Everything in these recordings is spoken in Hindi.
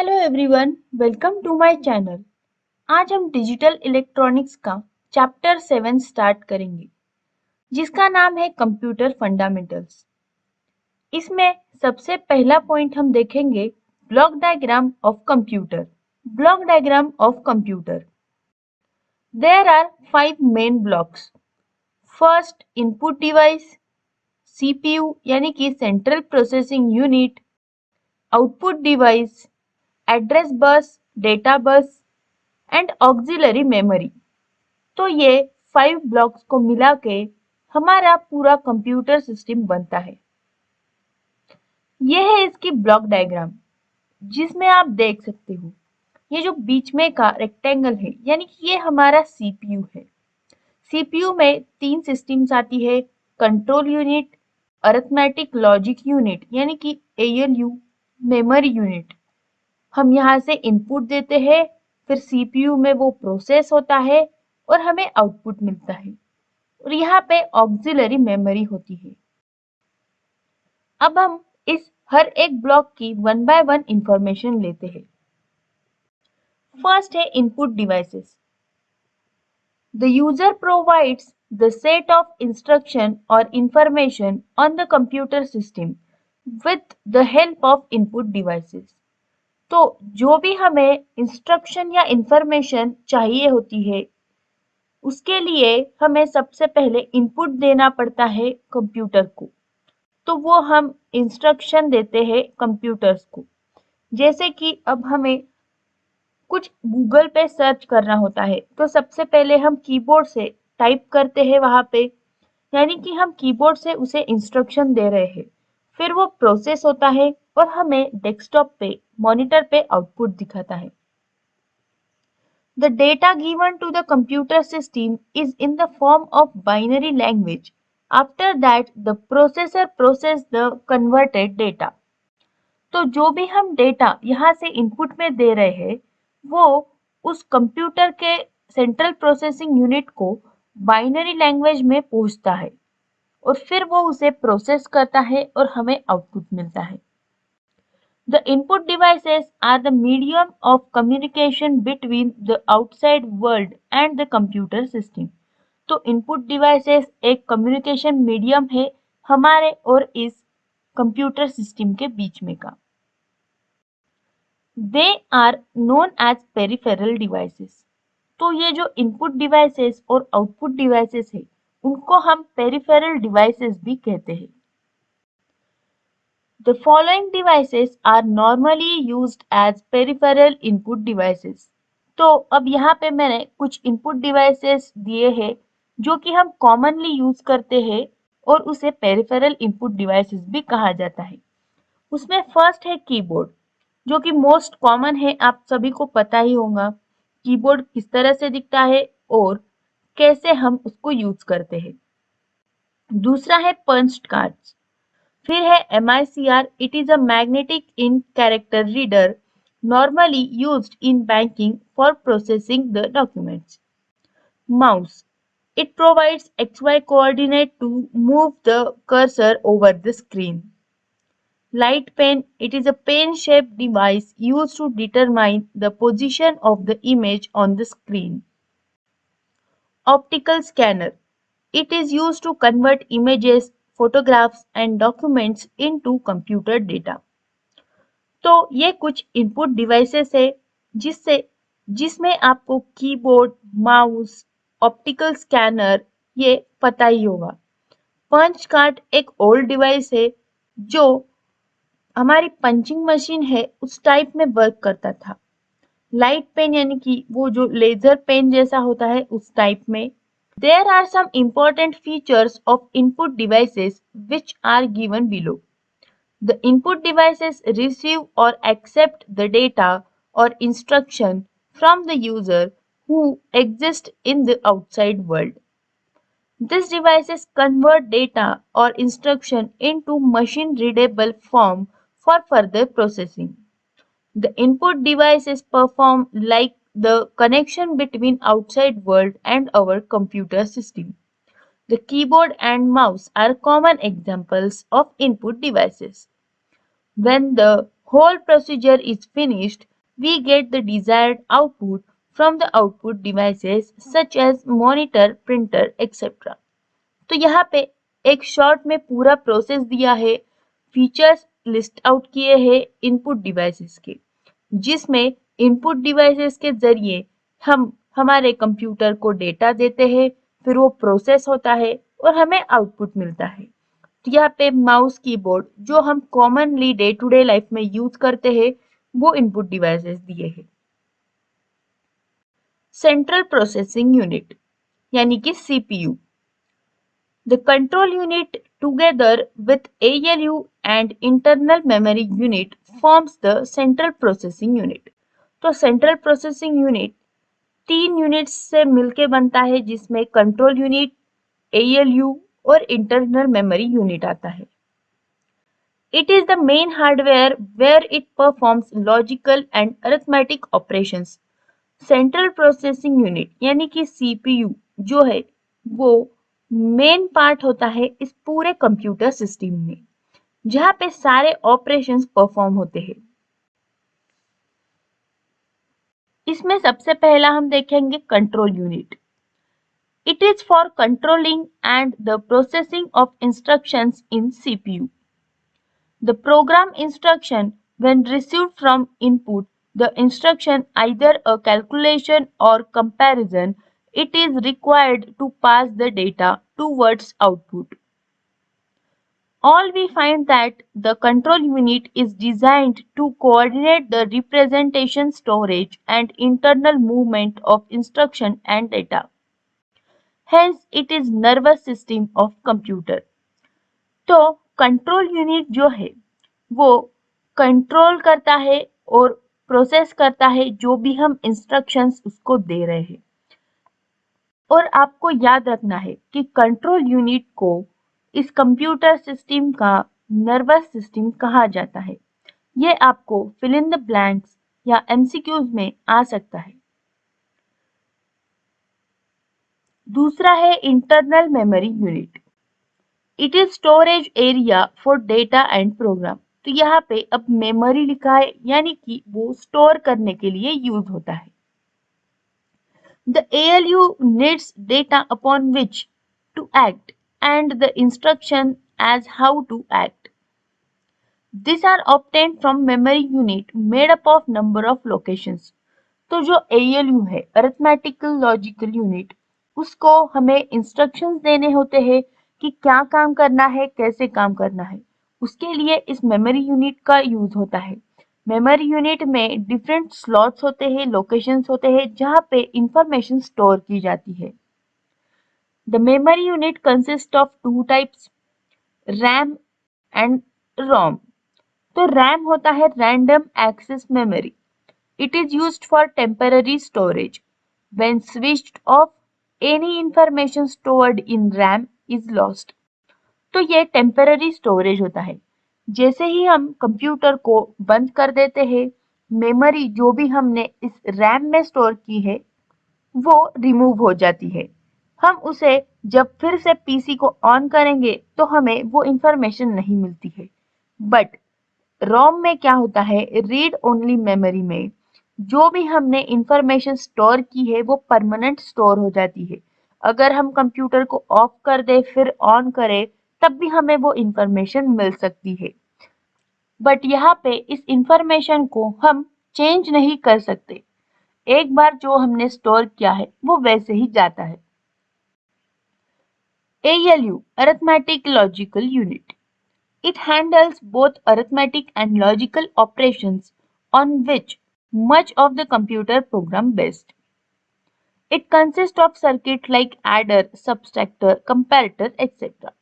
Hello everyone, welcome to my channel. आज हम डिजिटल इलेक्ट्रॉनिक्स का चैप्टर 7 स्टार्ट करेंगे, जिसका नाम है कंप्यूटर फंडामेंटल्स। इसमें सबसे पहला पॉइंट हम देखेंगे block diagram of computer. Block diagram of computer. There are 5 main blocks. First, input device, CPU यानी कि central processing unit, output device, address bus, data bus and auxiliary memory. तो ये 5 ब्लॉक्स को मिला के हमारा पूरा कंप्यूटर सिस्टम बनता है। यह है इसकी ब्लॉक डायग्राम, जिसमें आप देख सकते हो ये जो बीच में का रेक्टेंगल है यानी कि ये हमारा सीपीयू है। सीपीयू में 3 सिस्टम्स आती है, control unit, arithmetic logic unit यानी कि एएलयू, मेमोरी यूनिट। हम यहाँ से इनपुट देते हैं, फिर सीपीयू में वो प्रोसेस होता है और हमें आउटपुट मिलता है, और यहाँ पे ऑक्सिलरी मेमोरी होती है। अब हम इस हर एक ब्लॉक की 1 बाय 1 इंफॉर्मेशन लेते हैं। फर्स्ट है input devices. The user provides the set of instruction और information on the computer system with the help of input devices. तो जो भी हमें इंस्ट्रक्शन या इंफॉर्मेशन चाहिए होती है, उसके लिए हमें सबसे पहले इनपुट देना पड़ता है कंप्यूटर को। तो वो हम इंस्ट्रक्शन देते हैं कंप्यूटर्स को। जैसे कि अब हमें कुछ गूगल पे सर्च करना होता है, तो सबसे पहले हम कीबोर्ड से टाइप करते हैं वहां पे, यानी कि हम कीबोर्ड से उसे इंस्ट्रक्शन दे रहे हैं। फिर वो प्रोसेस होता है और हमें डेस्कटॉप पे, मॉनिटर पे आउटपुट दिखाता है। The data given to the computer system is in the form of binary language. After that, the processor process the converted data. तो जो भी हम डेटा यहाँ से इनपुट में दे रहे हैं, वो उस कंप्यूटर के सेंट्रल प्रोसेसिंग यूनिट को बाइनरी लैंग्वेज में पहुंचता है, और फिर वो उसे प्रोसेस करता है और हमें आउटपुट मिलता है। The input devices are the medium of communication between the outside world and the computer system. तो input devices एक communication medium है हमारे और इस कंप्यूटर सिस्टम के बीच में का। They are known as peripheral devices. तो ये जो input devices और output devices है, उनको हम peripheral devices भी कहते हैं। The following devices are normally used as peripheral input devices. तो अब यहाँ पे मैंने कुछ input devices दिए हैं जो कि हम commonly यूज करते हैं, और उसे peripheral input devices भी कहा जाता है। उसमें फर्स्ट है कीबोर्ड, जो कि मोस्ट कॉमन है, आप सभी को पता ही होगा कीबोर्ड किस तरह से दिखता है और कैसे हम उसको यूज करते हैं। दूसरा है पंच कार्ड्स। फिर है MICR, it is a magnetic ink character reader normally used in banking for processing the documents. Mouse, it provides XY coordinate to move the cursor over the screen. Light pen, it is a pen-shaped device used to determine the position of the image on the screen. Optical scanner, it is used to convert images, photographs and documents into computer data. तो ये कुछ इनपुट डिवाइसेस है जिसमें आपको कीबोर्ड, माउस, ऑप्टिकल स्कैनर ये पता ही होगा। पंच कार्ड एक ओल्ड डिवाइस है जो हमारी पंचिंग मशीन है उस टाइप में वर्क करता था। लाइट पेन यानी कि वो जो लेजर पेन जैसा होता है उस टाइप में। There are some important features of input devices which are given below. The input devices receive or accept the data or instruction from the user who exist in the outside world. These devices convert data or instruction into machine readable form for further processing. The input devices perform like the connection between outside world and our computer system. The keyboard and mouse are common examples of input devices. When the whole procedure is finished, we get the desired output from the output devices such as monitor, printer, etc. तो यहाँ पे एक शॉर्ट में पूरा प्रोसेस दिया है, फीचर्स लिस्ट आउट किए हैं इनपुट डिवाइसेस के, जिसमें इनपुट डिवाइसेस के जरिए हम हमारे कंप्यूटर को डेटा देते हैं, फिर वो प्रोसेस होता है और हमें आउटपुट मिलता है। तो यहाँ पे माउस कीबोर्ड जो हम commonly day to day life में यूज करते हैं वो इनपुट डिवाइसेस दिए हैं। सेंट्रल प्रोसेसिंग यूनिट यानी कि CPU, the control unit together with ALU and internal memory unit forms the central processing unit। तो सेंट्रल प्रोसेसिंग यूनिट 3 यूनिट्स से मिलके बनता है, जिसमें कंट्रोल यूनिट, ALU और इंटरनल मेमोरी यूनिट आता है। It is the main hardware where it performs logical and arithmetic operations। Central processing unit यानी कि सीपीयू जो है वो मेन पार्ट होता है इस पूरे कंप्यूटर सिस्टम में, जहां पे सारे ऑपरेशंस परफॉर्म होते हैं। इसमें सबसे पहला हम देखेंगे control unit. It is for controlling and the processing of instructions in CPU. The programme instruction when received from input, the instruction either a calculation or comparison, it is required to pass the data towards output. All we find that the control unit is designed to coordinate the representation, storage, and internal movement of instruction and data. Hence, it is nervous system of computer. तो कंट्रोल यूनिट जो है वो कंट्रोल करता है और प्रोसेस करता है जो भी हम इंस्ट्रक्शंस उसको दे रहे हैं। और आपको याद रखना है कि कंट्रोल यूनिट को इस कंप्यूटर सिस्टम का नर्वस सिस्टम कहा जाता है। ये आपको फिल इन द ब्लैंक्स या एमसीक्यूज में आ सकता है। दूसरा है internal memory unit. It is storage area for data and program. तो यहाँ पे अब मेमोरी लिखा है यानी कि वो स्टोर करने के लिए यूज होता है। The ALU needs data upon which to act and the instruction as how to act. These are obtained from memory unit made up of number of locations। तो जो ALU है अरिथमेटिकल लॉजिकल यूनिट, उसको हमें इंस्ट्रक्शंस देने होते हैं कि क्या काम करना है, कैसे काम करना है। उसके लिए इस मेमोरी यूनिट का यूज होता है। मेमोरी यूनिट में डिफरेंट स्लॉट्स होते हैं, लोकेशंस होते हैं जहाँ पे इंफॉर्मेशन स्टोर की जाती है। The memory unit consist of two types, RAM and ROM. तो रैम होता है random access memory. It is used for temporary storage. When switched off, any information stored in RAM is lost. तो ये टेम्पररी स्टोरेज होता है। जैसे ही हम कंप्यूटर को बंद कर देते हैं, मेमोरी जो भी हमने इस रैम में स्टोर की है वो रिमूव हो जाती है। हम उसे जब फिर से पीसी को ऑन करेंगे तो हमें वो इंफॉर्मेशन नहीं मिलती है। बट रोम में क्या होता है, रीड ओनली मेमोरी में जो भी हमने इंफॉर्मेशन स्टोर की है वो परमानेंट स्टोर हो जाती है। अगर हम कंप्यूटर को ऑफ कर दे फिर ऑन करें तब भी हमें वो इंफॉर्मेशन मिल सकती है। बट यहाँ पे इस इंफॉर्मेशन को हम चेंज नहीं कर सकते। एक बार जो हमने स्टोर किया है वो वैसे ही जाता है। ALU arithmetic logical unit. It handles both arithmetic and logical operations on which much of the computer program based. It consists of circuits like adder, subtractor, comparator, etc.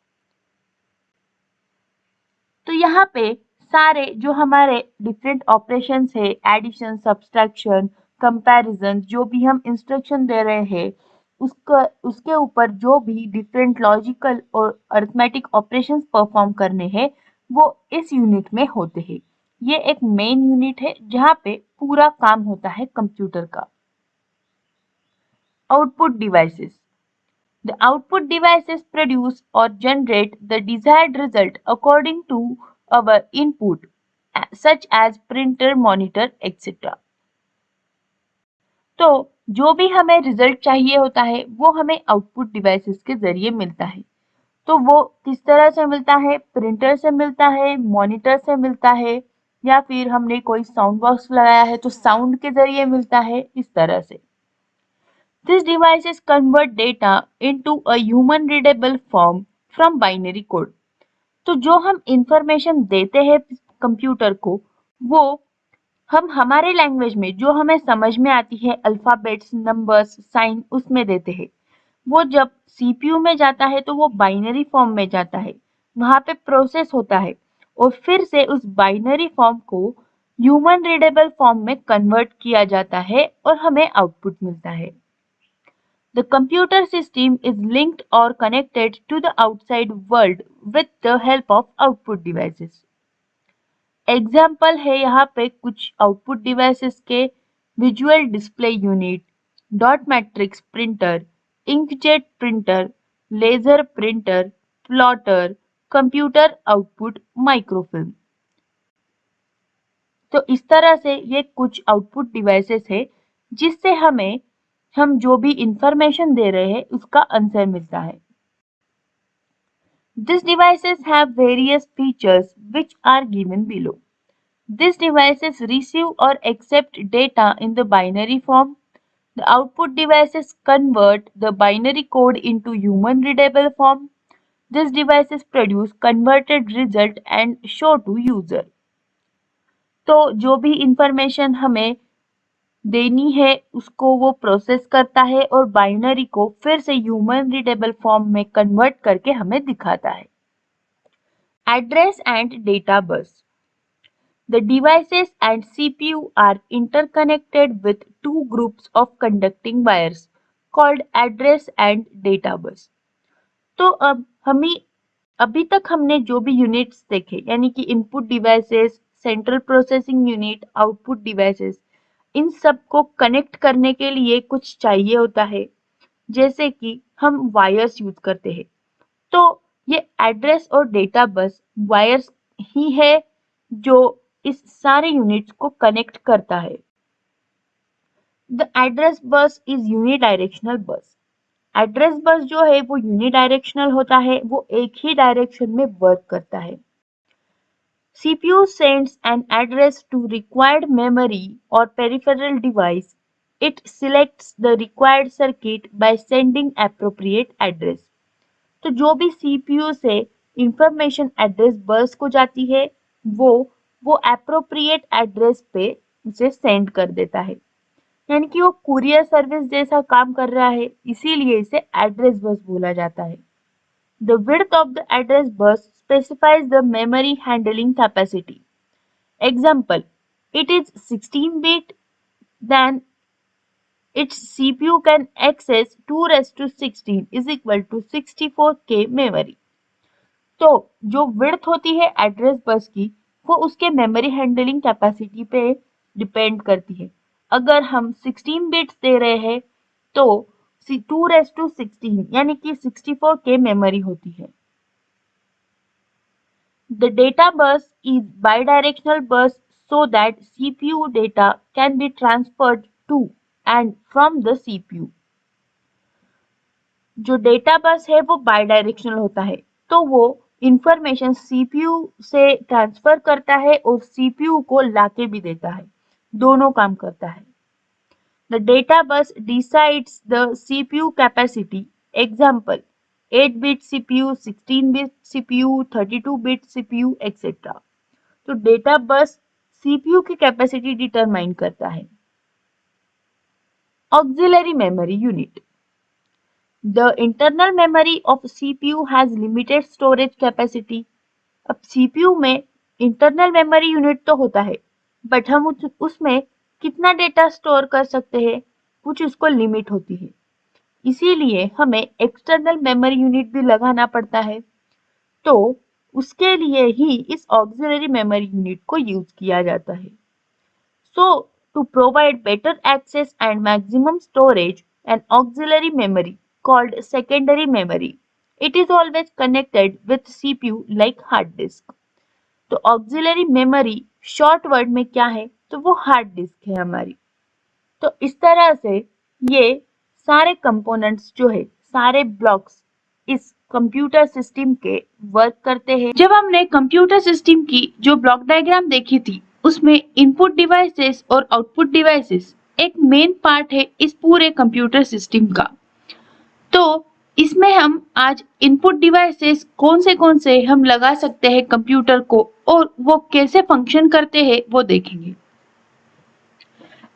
तो यहाँ पे सारे जो हमारे डिफरेंट ऑपरेशंस है, एडिशन, सब्सट्रैक्शन, कंपैरिजन, जो भी हम इंस्ट्रक्शन दे रहे हैं उसके ऊपर जो भी डिफरेंट लॉजिकल और अरिथमेटिक ऑपरेशंस परफॉर्म करने हैं वो इस यूनिट में होते हैं। ये एक मेन यूनिट है जहाँ पे पूरा काम होता है कंप्यूटर का। Output devices. The output devices produce or generate the desired result according to our input, such as printer, monitor, etc. तो जो भी हमें रिजल्ट चाहिए होता है वो हमें आउटपुट डिवाइसेस के जरिए मिलता है। तो वो किस तरह से मिलता है? प्रिंटर से मिलता है, मॉनिटर से मिलता है, या फिर हमने कोई साउंड बॉक्स लगाया है तो साउंड के जरिए मिलता है, इस तरह से। These devices convert data into a human readable form from binary code. तो जो हम इंफॉर्मेशन देते हैं कंप्यूटर को, वो हम हमारे लैंग्वेज में जो हमें समझ में आती है, अल्फाबेट्स, नंबर्स, साइन, उसमें देते हैं। वो जब सीपीयू में जाता है तो वो बाइनरी फॉर्म में जाता है, वहां पे प्रोसेस होता है और फिर से उस बाइनरी फॉर्म को ह्यूमन रीडेबल फॉर्म में कन्वर्ट किया जाता है और हमें आउटपुट मिलता है। The computer system is linked or connected to the outside world with the help of output devices. Example है यहाँ पे कुछ आउटपुट डिवाइसेस के: visual display unit, dot matrix printer, inkjet printer, laser printer, plotter, computer output microfilm. तो इस तरह से ये कुछ आउटपुट डिवाइसेस है जिससे हम जो भी इंफॉर्मेशन दे रहे हैं उसका आंसर मिलता है। These devices have various features which are given below. These devices receive or accept data in the binary form. The output devices convert the binary code into human readable form. These devices produce converted result and show to user. तो जो भी इंफॉर्मेशन हमें देनी है उसको वो प्रोसेस करता है और बाइनरी को फिर से ह्यूमन रीडेबल फॉर्म में कन्वर्ट करके हमें दिखाता है। Address and data bus. The devices and CPU are interconnected with two groups of conducting wires called address and data bus. तो अब अभी तक हमने जो भी यूनिट्स देखे, यानी कि input devices, central processing unit, output devices, इन सब को कनेक्ट करने के लिए कुछ चाहिए होता है, जैसे कि हम वायर्स यूज करते हैं। तो ये एड्रेस और डेटा बस वायर्स ही है जो इस सारे यूनिट्स को कनेक्ट करता है। The address bus is unidirectional बस। एड्रेस बस जो है वो यूनिडायरेक्शनल होता है, वो एक ही डायरेक्शन में वर्क करता है। CPU sends an address to required memory or peripheral device. It selects the required circuit by sending appropriate address. तो जो भी CPU से इंफॉर्मेशन एड्रेस बस को जाती है वो एप्रोप्रिएट एड्रेस पे उसे सेंड कर देता है, यानी कि वो कुरियर सर्विस जैसा काम कर रहा है, इसीलिए इसे एड्रेस बस बोला जाता है। The width of the address bus specifies the memory handling capacity. Example: it is 16-bit, then its CPU can access 2 raised to 16 is equal to 64K memory. तो जो विड्थ होती है एड्रेस बस की वो उसके मेमोरी हैंडलिंग कैपेसिटी पे डिपेंड करती है। अगर हम 16 बिट्स दे रहे हैं तो 2:16 यानी कि 64K मेमोरी होती है। The data bus is bidirectional bus so that CPU data can be transferred to and from the CPU. जो डेटा बस है वो बायडायरेक्शनल होता है, तो वो इंफॉर्मेशन सीपीयू से ट्रांसफर करता है और सीपीयू को लाके भी देता है, दोनों काम करता है। The data bus decides the CPU capacity. Example: 8 bit CPU, 16 bit CPU, 32 bit CPU etcetera. तो डेटा बस सीपीयू की कैपेसिटी डिटरमाइन करता है। Auxiliary memory unit. The internal memory of CPU has limited storage capacity. अब CPU में इंटरनल मेमोरी यूनिट तो होता है, बट हम उसमें कितना डेटा स्टोर कर सकते हैं, कुछ उसको लिमिट होती है, इसीलिए हमें एक्सटर्नल मेमोरी यूनिट भी लगाना पड़ता है। तो उसके लिए ही इस ऑक्सिलरी मेमोरी यूनिट को यूज किया जाता है। So, to provide better access and maximum storage, an auxiliary memory called secondary memory. It is always connected with CPU like hard disk. तो auxiliary memory शॉर्ट वर्ड में क्या है, तो वो हार्ड डिस्क है हमारी। तो इस तरह से ये सारे कंपोनेंट्स जो है, सारे ब्लॉक्स इस कंप्यूटर सिस्टम के वर्क करते हैं। जब हमने कंप्यूटर सिस्टम की जो ब्लॉक डायग्राम देखी थी, उसमें इनपुट डिवाइसेस और आउटपुट डिवाइसेस एक मेन पार्ट है इस पूरे कंप्यूटर सिस्टम का। तो इसमें हम आज इनपुट डिवाइसेस कौन से हम लगा सकते हैं कंप्यूटर को और वो कैसे फंक्शन करते हैं वो देखेंगे।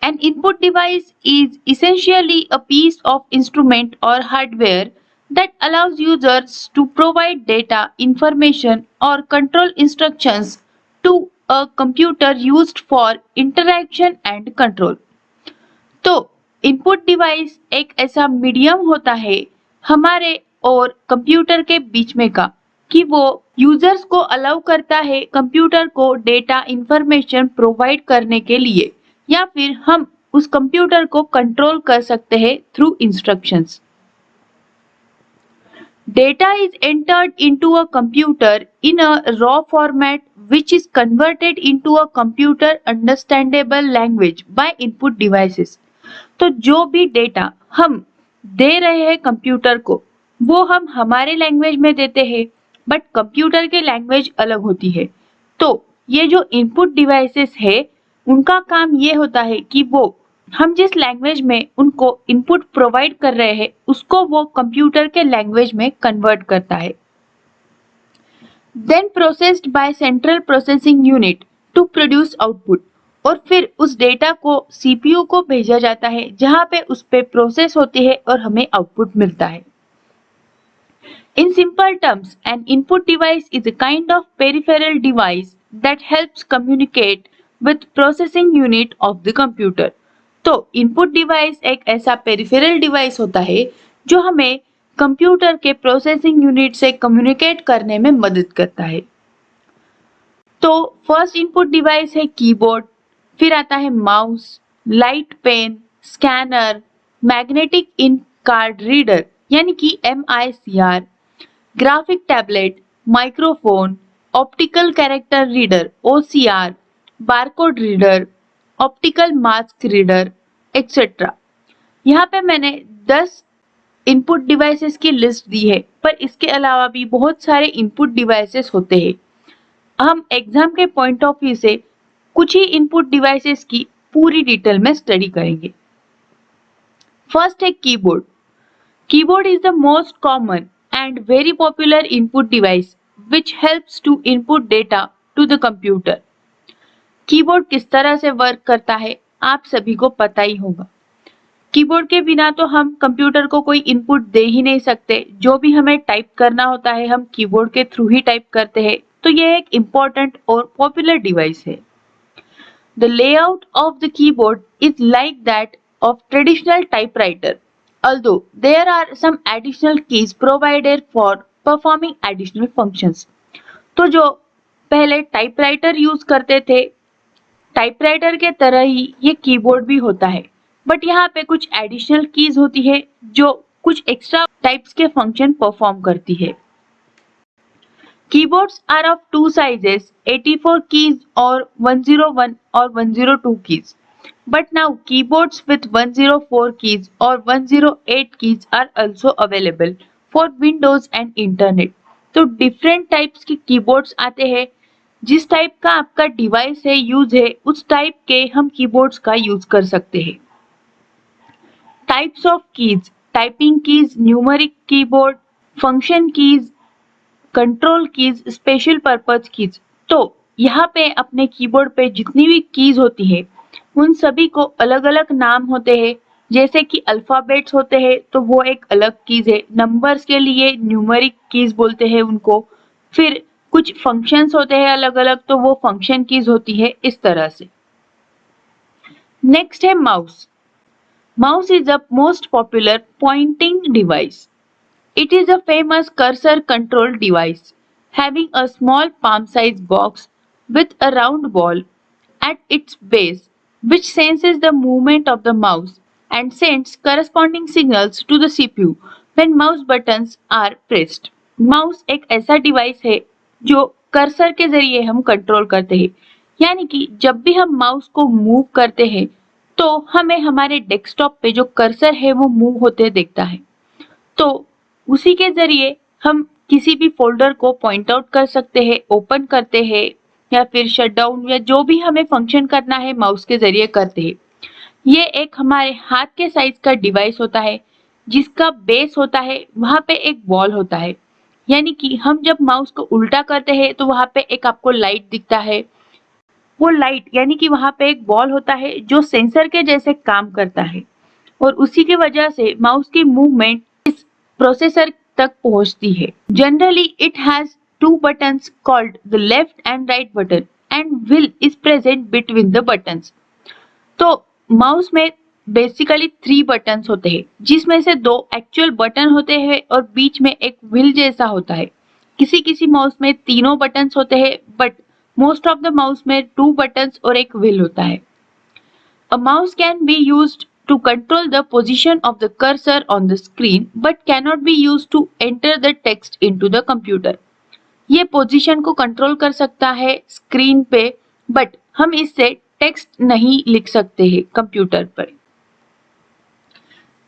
An input device is essentially a piece of instrument or hardware that allows users to provide data, information, or control instructions to a computer used for interaction and control. तो इनपुट डिवाइस एक ऐसा मीडियम होता है हमारे और कंप्यूटर के बीच में का कि वो यूजर्स को अलाउ करता है कंप्यूटर को डेटा इंफॉर्मेशन प्रोवाइड करने के लिए, या फिर हम उस कंप्यूटर को कंट्रोल कर सकते हैं through instructions. Data is entered into a computer in a raw format which is converted into a computer understandable language by input devices. तो जो भी डेटा हम दे रहे हैं कंप्यूटर को वो हम हमारे लैंग्वेज में देते हैं, बट कंप्यूटर की लैंग्वेज अलग होती है। तो ये जो इनपुट डिवाइसेस है उनका काम ये होता है कि वो हम जिस लैंग्वेज में उनको इनपुट प्रोवाइड कर रहे हैं उसको वो कंप्यूटर के लैंग्वेज में कन्वर्ट करता है। Then processed by central processing unit to produce output, और फिर उस डेटा को सीपीयू को भेजा जाता है जहां पे उस पे प्रोसेस होती है और हमें आउटपुट मिलता है। In simple terms, an input device is a kind of peripheral device that helps communicate with processing unit of the computer. तो इनपुट डिवाइस एक ऐसा पेरिफेरल डिवाइस होता है जो हमें कंप्यूटर के प्रोसेसिंग यूनिट से कम्युनिकेट करने में मदद करता है। तो फर्स्ट इनपुट डिवाइस है कीबोर्ड, फिर आता है mouse, light pen, scanner, magnetic ink card reader यानी कि MICR, graphic tablet, microphone, optical character reader OCR, barcode reader, optical mask reader etcetera. यहाँ पे मैंने 10 इनपुट डिवाइसेस की लिस्ट दी है, पर इसके अलावा भी बहुत सारे इनपुट डिवाइसेस होते हैं। हम एग्जाम के पॉइंट ऑफ व्यू से कुछ ही इनपुट डिवाइसेस की पूरी डिटेल में स्टडी करेंगे। फर्स्ट है keyboard. Keyboard is the most common and very popular input device which helps to input data to the computer. Keyboard किस तरह से वर्क करता है आप सभी को पता ही होगा। कीबोर्ड के बिना तो हम कंप्यूटर को कोई इनपुट दे ही नहीं सकते। जो भी हमें टाइप करना होता है हम कीबोर्ड के थ्रू ही टाइप करते हैं। तो ये एक इम्पोर्टेंट और पॉपुलर डिवाइस है। The layout of the keyboard is like that of traditional typewriter, although there are some additional keys provided for performing additional functions. तो जो पहले टाइपराइटर यूज करते थे, टाइपराइटर के तरह ही ये कीबोर्ड भी होता है, बट यहाँ पे कुछ एडिशनल कीज होती है जो कुछ एक्स्ट्रा टाइप्स के फंक्शन परफॉर्म करती है। Keyboards are of two sizes, 84 keys or 101 or 102 keys. But now keyboards with 104 keys or 108 keys are also available for Windows and Internet. तो different types के keyboards आते हैं। जिस टाइप का आपका डिवाइस है यूज है उस टाइप के हम कीबोर्ड्स का यूज कर सकते हैं। Types of keys, typing keys, numeric keyboard, function keys, control keys, special purpose keys. तो यहाँ पे अपने कीबोर्ड पे जितनी भी कीज होती है उन सभी को अलग अलग नाम होते हैं। जैसे कि अल्फाबेट्स होते हैं तो वो एक अलग कीज है, नंबर्स के लिए न्यूमेरिक कीज बोलते हैं उनको, फिर कुछ फंक्शंस होते हैं अलग अलग तो वो फंक्शन कीज होती है इस तरह से। नेक्स्ट है mouse. Mouse is the most popular pointing device. It is a famous cursor control device having a small palm-sized box with a round ball at its base which senses the movement of the mouse and sends corresponding signals to the CPU when mouse buttons are pressed. Mouse एक ऐसा डिवाइस है जो कर्सर के जरिए हम कंट्रोल करते हैं, यानी कि जब भी हम माउस को मूव करते हैं तो हमें हमारे डेस्कटॉप पे जो कर्सर है वो मूव होते दिखता है। तो उसी के जरिए हम किसी भी फोल्डर को पॉइंट आउट कर सकते हैं, ओपन करते हैं या फिर शट डाउन या जो भी हमें फंक्शन करना है माउस के जरिए करते हैं। ये एक हमारे हाथ के साइज का डिवाइस होता है जिसका बेस होता है वहां पे एक बॉल होता है, यानी कि हम जब माउस को उल्टा करते हैं तो वहां पे एक आपको लाइट दिखता है। वो लाइट यानी कि वहां पे एक बॉल होता है जो सेंसर के जैसे काम करता है और उसी की वजह से माउस की मूवमेंट इस प्रोसेसर तक पहुंचती है। Generally it has two buttons called the left and right button and wheel is present between the buttons. तो माउस में बेसिकली 3 बटन्स होते हैं जिसमें से 2 एक्चुअल बटन होते हैं और बीच में एक व्हील जैसा होता है। किसी किसी माउस में तीनों बटन्स होते हैं but most of the mouse में 2 बटन्स और एक व्हील होता है। A mouse can be used to control the position of the cursor on the screen but cannot be used to enter the text into the computer. ये पोजीशन को कंट्रोल कर सकता है स्क्रीन पे बट हम इससे टेक्स्ट नहीं लिख सकते हैं कंप्यूटर पर।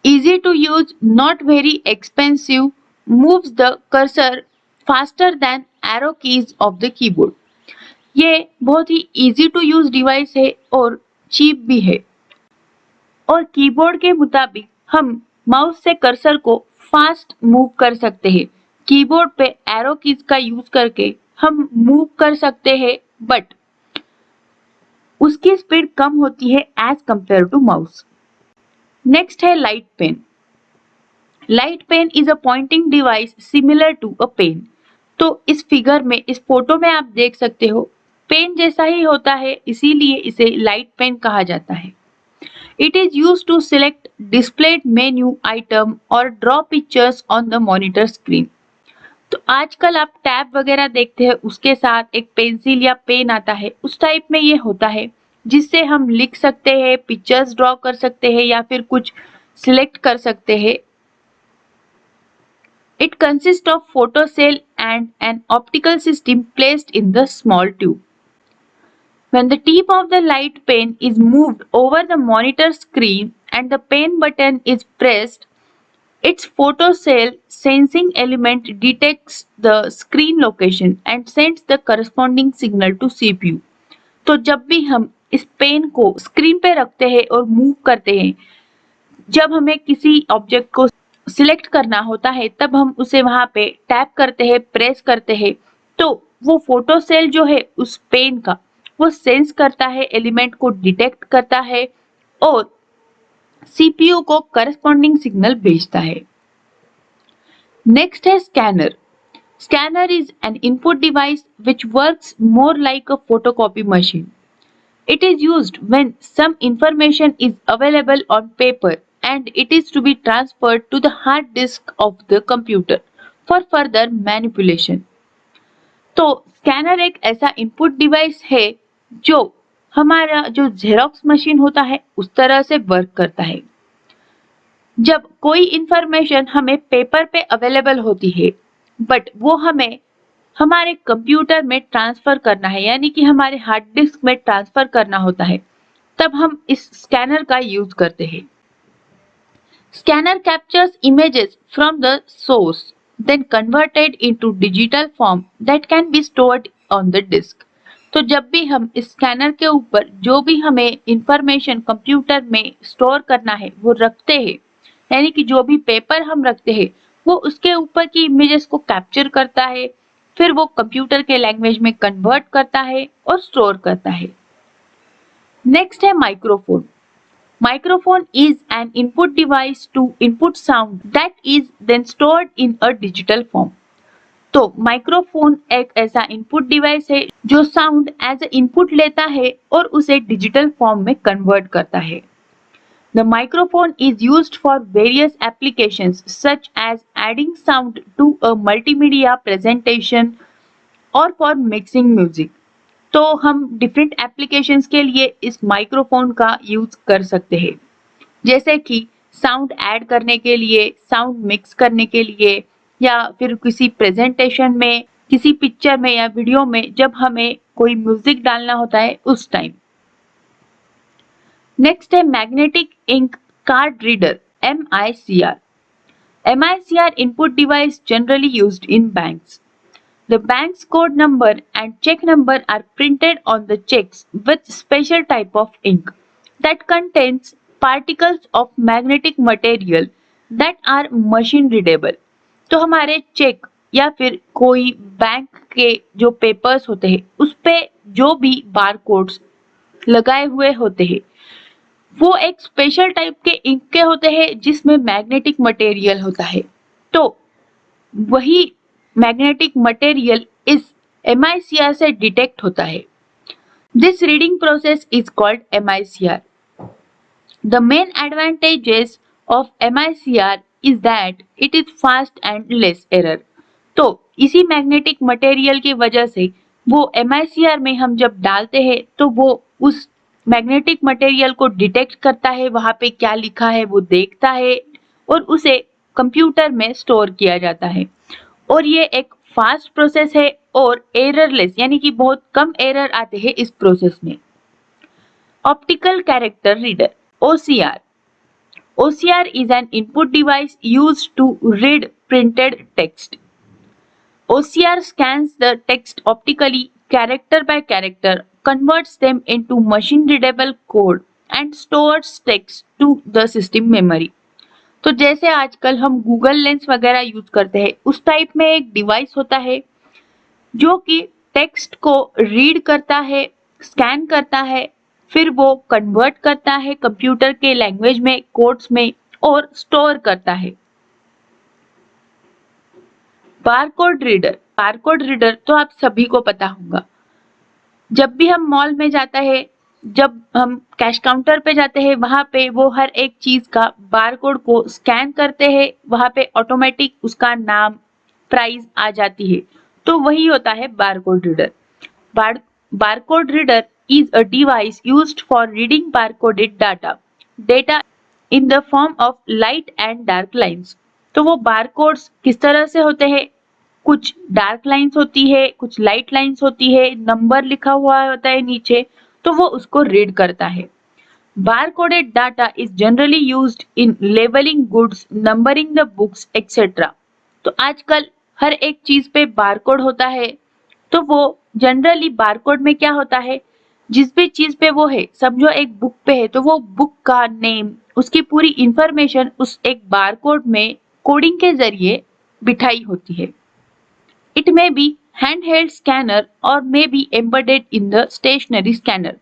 Easy to use, not very expensive, moves the cursor faster than arrow keys of the keyboard. ये बहुत ही easy to use डिवाइस है और चीप भी है और कीबोर्ड के मुताबिक हम माउस से कर्सर को फास्ट मूव कर सकते हैं। कीबोर्ड पे एरो कीज का यूज करके हम मूव कर सकते हैं बट उसकी स्पीड कम होती है as compare to mouse. Next है light pen. Light pen is a pointing device similar to a pen. तो इस फिगर में इस फोटो में आप देख सकते हो पेन जैसा ही होता है, इसीलिए इसे लाइट पेन कहा जाता है। It is used to select displayed menu item or draw pictures on the monitor screen. तो आजकल आप टैब वगैरह देखते हैं उसके साथ एक पेंसिल या पेन आता है, उस टाइप में ये होता है जिससे हम लिख सकते हैं, पिक्चर्स ड्रॉ कर सकते हैं या फिर कुछ सिलेक्ट कर सकते हैं। It consists of photocell and an optical system placed in the small tube. When the tip of the light pen is moved over the monitor screen and the pen button is pressed, its photocell sensing element detects the screen location and sends the corresponding signal to CPU. तो जब भी हम इस पेन को स्क्रीन पे रखते हैं और मूव करते हैं, जब हमें किसी ऑब्जेक्ट को सिलेक्ट करना होता है तब हम उसे वहां पे टैप करते हैं, प्रेस करते हैं, तो वो फोटो सेल जो है उस पेन का वो सेंस करता है, एलिमेंट को डिटेक्ट करता है और सीपीयू को करस्पॉन्डिंग सिग्नल भेजता है। नेक्स्ट है scanner. Scanner is an input device which works more like a photocopy machine. It is used when some information is available on paper and it is to be transferred to the hard disk of the computer for further manipulation. तो स्कैनर एक ऐसा इनपुट डिवाइस है जो हमारा जो जेरोक्स मशीन होता है उस तरह से वर्क करता है। जब कोई इंफॉर्मेशन हमें पेपर पे अवेलेबल होती है बट वो हमें हमारे कंप्यूटर में ट्रांसफर करना है, यानी कि हमारे हार्ड डिस्क में ट्रांसफर करना होता है, तब हम इस स्कैनर का यूज करते हैं। Scanner captures images from the source then converted into digital form that can be stored on the disk. तो जब भी हम इस स्कैनर के ऊपर जो भी हमें इंफॉर्मेशन कंप्यूटर में स्टोर करना है वो रखते हैं, यानी कि जो भी पेपर हम रखते हैं वो उसके ऊपर की इमेजेस को कैप्चर करता है, फिर वो कंप्यूटर के लैंग्वेज में कन्वर्ट करता है और स्टोर करता है। नेक्स्ट है microphone. Microphone is an input device to input sound that is then stored in a digital form. तो माइक्रोफोन एक ऐसा इनपुट डिवाइस है जो साउंड एज ए इनपुट लेता है और उसे डिजिटल फॉर्म में कन्वर्ट करता है। The microphone is used for various applications such as adding sound to a multimedia presentation or for mixing music. तो हम डिफरेंट एप्लीकेशंस के लिए इस माइक्रोफोन का यूज कर सकते हैं, जैसे कि साउंड ऐड करने के लिए, साउंड मिक्स करने के लिए या फिर किसी प्रेजेंटेशन में, किसी पिक्चर में या वीडियो में जब हमें कोई म्यूजिक डालना होता है उस टाइम। नेक्स्ट है magnetic ink card reader MICR. MICR input device generally used in banks. The bank's code number and check number are printed on the checks with special type of ink that contains particles of magnetic material that are machine readable. तो हमारे चेक या फिर कोई बैंक के जो पेपर्स होते हैं उस पे जो भी बार कोड्स लगाए हुए होते हैं वो एक स्पेशल टाइप के इंक के होते हैं जिसमें मैग्नेटिक मटेरियल होता है। तो वही मैग्नेटिक मटेरियल इस MICR से डिटेक्ट होता है। This reading process is called MICR. The main advantages of MICR is that it is fast and less error. तो इसी मैग्नेटिक मटेरियल की वजह से वो MICR में हम जब डालते हैं तो वो उस मैग्नेटिक मटेरियल को डिटेक्ट करता है, वहां पे क्या लिखा है वो देखता है और उसे कंप्यूटर में स्टोर किया जाता है। और ये एक फास्ट प्रोसेस है और एररलेस यानी कि बहुत कम एरर आते हैं इस प्रोसेस में। Optical character reader OCR. OCR is an input device used to read printed text. OCR scans the text optically, character by character, converts them into machine readable code and stores text to the system memory. तो जैसे आजकल हम गूगल लेंस वगैरह यूज करते हैं उस टाइप में एक डिवाइस होता है जो कि टेक्स्ट को रीड करता है, स्कैन करता है, फिर वो कन्वर्ट करता है कंप्यूटर के लैंग्वेज में, कोड्स में और स्टोर करता है। Barcode reader. बारकोड रीडर तो आप सभी को पता होगा। जब भी हम मॉल में जाता है, जब हम कैश काउंटर पे जाते हैं, वहां पे वो हर एक चीज का बारकोड को स्कैन करते हैं, वहां पे ऑटोमेटिक उसका नाम, प्राइस आ जाती है। तो वही होता है barcode reader. Barcode reader is a device used for reading barcoded data in the form of light and dark lines. तो वो बारकोड्स किस तरह से होते हैं? कुछ डार्क लाइंस होती है, कुछ लाइट लाइंस होती है, नंबर लिखा हुआ होता है नीचे, तो वो उसको रीड करता है। Barcoded data is generally used in labeling goods, numbering the books, etc. तो आजकल हर एक चीज पे बारकोड होता है। तो वो जनरली बारकोड में क्या होता है, जिस भी चीज पे वो है, समझो एक बुक पे है तो वो बुक का नेम, उसकी पूरी इंफॉर्मेशन उस एक बारकोड में कोडिंग के जरिए बिठाई होती है। It may be handheld scanner और may be embedded in the stationary scanner.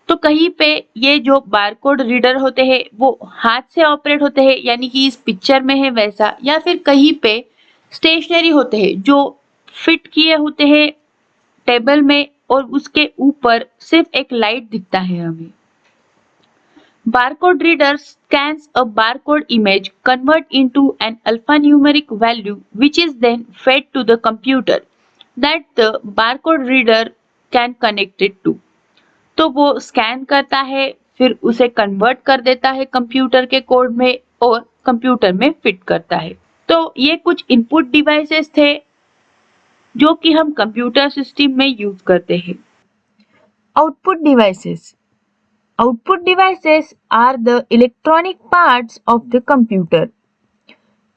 तो कहीं पे ये जो बारकोड रीडर होते हैं वो हाथ से ऑपरेट होते हैं, यानी कि इस पिक्चर में है वैसा, या फिर कहीं पे स्टेशनरी होते हैं जो फिट किए होते हैं टेबल में और उसके ऊपर सिर्फ एक लाइट दिखता है हमें। Barcode reader scans a barcode image, convert into an alphanumeric value, which is then fed to the computer that the barcode reader can connect it to. तो वो स्कैन करता है, फिर उसे कन्वर्ट कर देता है कंप्यूटर के कोड में और कंप्यूटर में फिट करता है। तो ये कुछ इनपुट डिवाइसेस थे जो कि हम कंप्यूटर सिस्टम में यूज करते हैं। Output devices. Output devices are the electronic parts of the computer.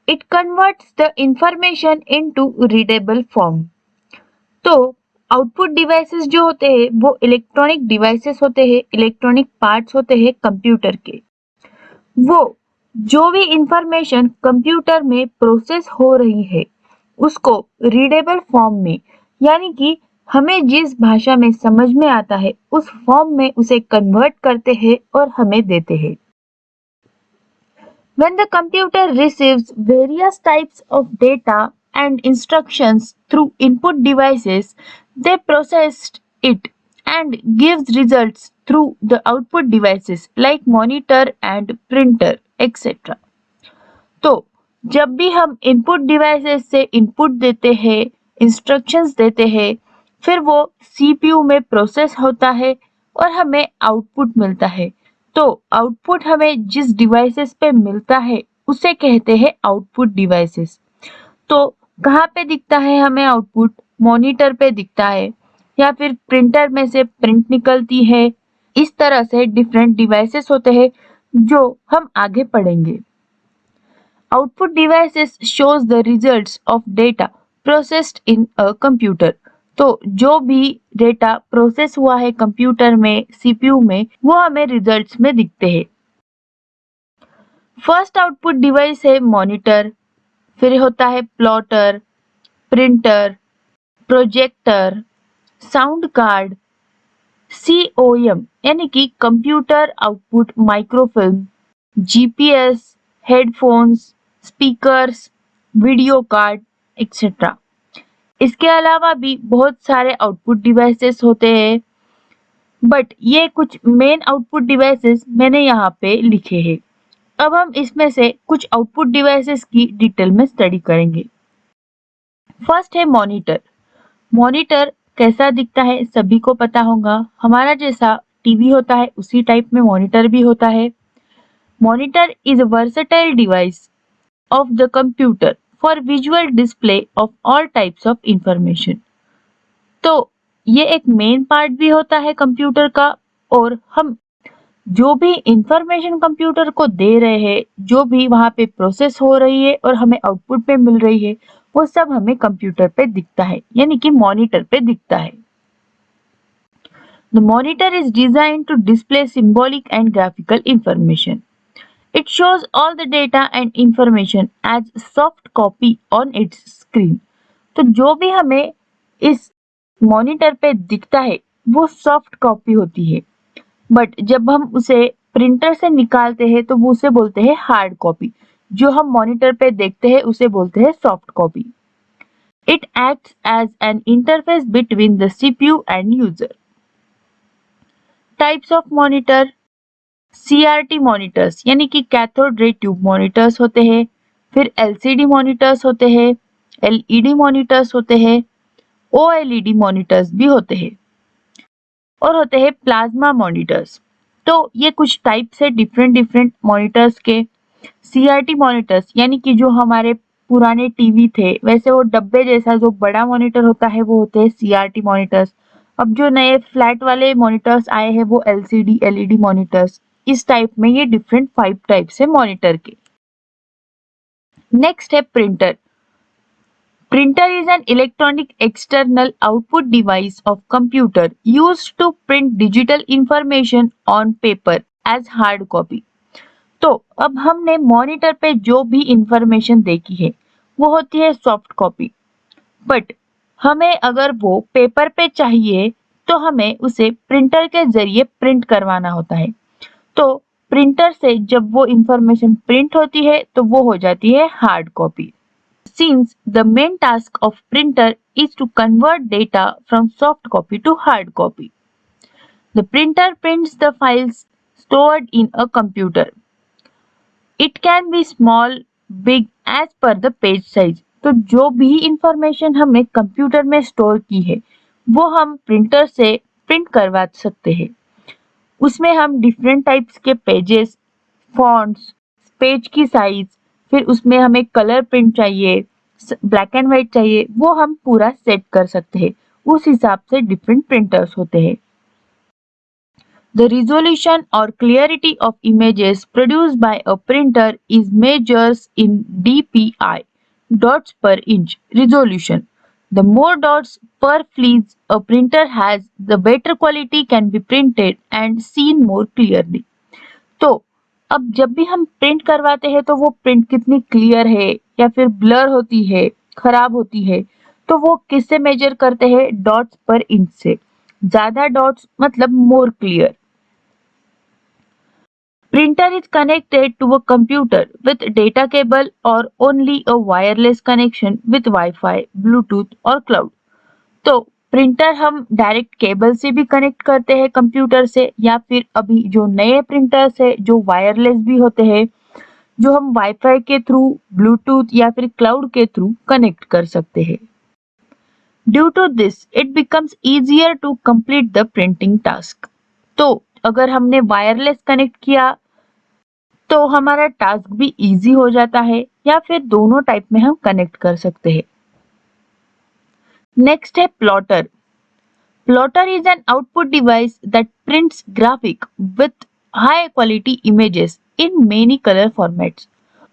It converts the information into readable form. तो आउटपुट डिवाइसेस जो होते हैं वो इलेक्ट्रॉनिक डिवाइसेस होते हैं, इलेक्ट्रॉनिक पार्ट्स होते हैं कंप्यूटर के। वो जो भी इंफॉर्मेशन कंप्यूटर में प्रोसेस हो रही है उसको रीडेबल फॉर्म में, यानी कि हमें जिस भाषा में समझ में आता है उस फॉर्म में उसे कन्वर्ट करते हैं और हमें देते हैं। When the computer receives various types of data and instructions through input devices, they process it and gives results through the output devices like monitor and printer, etc. तो जब भी हम इनपुट डिवाइसेस से इनपुट देते हैं, इंस्ट्रक्शंस देते हैं, फिर वो CPU में प्रोसेस होता है और हमें आउटपुट मिलता है। तो आउटपुट हमें जिस डिवाइसेस पे मिलता है उसे कहते हैं आउटपुट डिवाइसेस। तो कहाँ पे दिखता है हमें आउटपुट? मॉनिटर पे दिखता है, या फिर प्रिंटर में से प्रिंट निकलती है, इस तरह से डिफरेंट डिवाइसेस होते हैं जो हम आगे पढ़ेंगे। Output devices shows the results of data processed in a computer. तो जो भी डेटा प्रोसेस हुआ है कंप्यूटर में, सीपीयू में, वो हमें रिजल्ट्स में दिखते हैं। फर्स्ट आउटपुट डिवाइस है मॉनिटर, फिर होता है plotter, printer, projector, sound card, COM यानी कि computer output microfilm, GPS, headphones, speakers, video card etcetera. इसके अलावा भी बहुत सारे आउटपुट डिवाइसेस होते हैं, बट ये कुछ मेन आउटपुट डिवाइसेस मैंने यहाँ पे लिखे हैं। अब हम इसमें से कुछ आउटपुट डिवाइसेस की डिटेल में स्टडी करेंगे। फर्स्ट है मॉनिटर। मॉनिटर कैसा दिखता है सभी को पता होगा, हमारा जैसा टीवी होता है उसी टाइप में मॉनिटर भी होता है। Monitor is a versatile device of the computer for visual display of all types of information। तो ये एक मेन पार्ट भी होता है कंप्यूटर का, और हम जो भी इंफॉर्मेशन कंप्यूटर को दे रहे हैं, जो भी वहां पे प्रोसेस हो रही है और हमें आउटपुट पे मिल रही है, वो सब हमें कंप्यूटर पे दिखता है, यानी कि मॉनिटर पे दिखता है। The monitor is designed to display symbolic and graphical information. It shows all the data and information as soft copy on its screen। तो जो भी हमें इस मॉनिटर पे दिखता है वो सॉफ्ट कॉपी होती है, बट जब हम उसे प्रिंटर से निकालते हैं तो वो उसे बोलते हैं हार्ड कॉपी। जो हम मॉनिटर पे देखते हैं उसे बोलते हैं soft copy. It acts as an interface between the CPU and user. Types of monitor, CRT monitors यानी कि कैथोड रे ट्यूब मॉनिटर्स होते हैं, फिर LCD मॉनिटर्स होते हैं, LED मॉनिटर्स होते हैं, OLED मॉनिटर्स भी होते हैं, और होते हैं प्लाज्मा मॉनिटर्स। तो ये कुछ टाइप्स है डिफरेंट मॉनिटर्स के। CRT मॉनिटर्स यानी कि जो हमारे पुराने टीवी थे वैसे वो डब्बे जैसा जो बड़ा मॉनिटर होता है वो होते हैं CRT मॉनिटर्स। अब जो नए फ्लैट वाले मॉनिटर्स आए हैं वो LCD LED मॉनिटर्स। इस टाइप में ये डिफरेंट 5 टाइप्स है मॉनिटर के। नेक्स्ट है printer. Printer is an electronic external output device of computer used to print digital information on paper as hard copy। तो अब हमने मॉनिटर पे जो भी इंफॉर्मेशन देखी है वो होती है सॉफ्ट कॉपी, बट हमें अगर वो पेपर पे चाहिए तो हमें उसे प्रिंटर के जरिए प्रिंट करवाना होता है। तो प्रिंटर से जब वो इंफॉर्मेशन प्रिंट होती है तो वो हो जाती है hard copy. Since the main task of printer is to convert data from soft copy to hard copy, the printer prints the files stored in a computer. It can be small, big as per the page size। तो जो भी इंफॉर्मेशन हमने कंप्यूटर में स्टोर की है वो हम प्रिंटर से प्रिंट करवा सकते हैं। उसमें हम डिफरेंट टाइप्स के पेजेस, फॉन्ट्स, पेज की साइज, फिर उसमें हमें कलर प्रिंट चाहिए, ब्लैक एंड व्हाइट चाहिए, वो हम पूरा सेट कर सकते हैं। उस हिसाब से डिफरेंट प्रिंटर्स होते हैं। The resolution or clarity of images produced by a printer is measured in DPI, dots per inch resolution। The more dots per fleece a printer has, the better quality can be printed and seen more clearly। तो अब जब भी हम प्रिंट करवाते हैं तो वो प्रिंट कितनी क्लियर है या फिर ब्लर होती है, खराब होती है, तो वो किससे मेजर करते हैं? डॉट्स पर इंच से। ज्यादा डॉट्स मतलब more clear. Printer is connected to a computer with data cable or only a wireless connection with Wi-Fi, Bluetooth और cloud। तो प्रिंटर हम डायरेक्ट केबल से भी कनेक्ट करते हैं कंप्यूटर से, या फिर अभी जो नए प्रिंटर्स है जो वायरलेस भी होते हैं, जो हम वाईफाई के थ्रू, ब्लूटूथ या फिर क्लाउड के थ्रू कनेक्ट कर सकते हैं। Due to this it becomes easier to complete the printing task. तो अगर हमने वायरलेस कनेक्ट किया तो हमारा टास्क भी इजी हो जाता है, या फिर दोनों टाइप में हम कनेक्ट कर सकते हैं। नेक्स्ट है plotter. Plotter is an output device that prints graphic with high quality images in many color formats.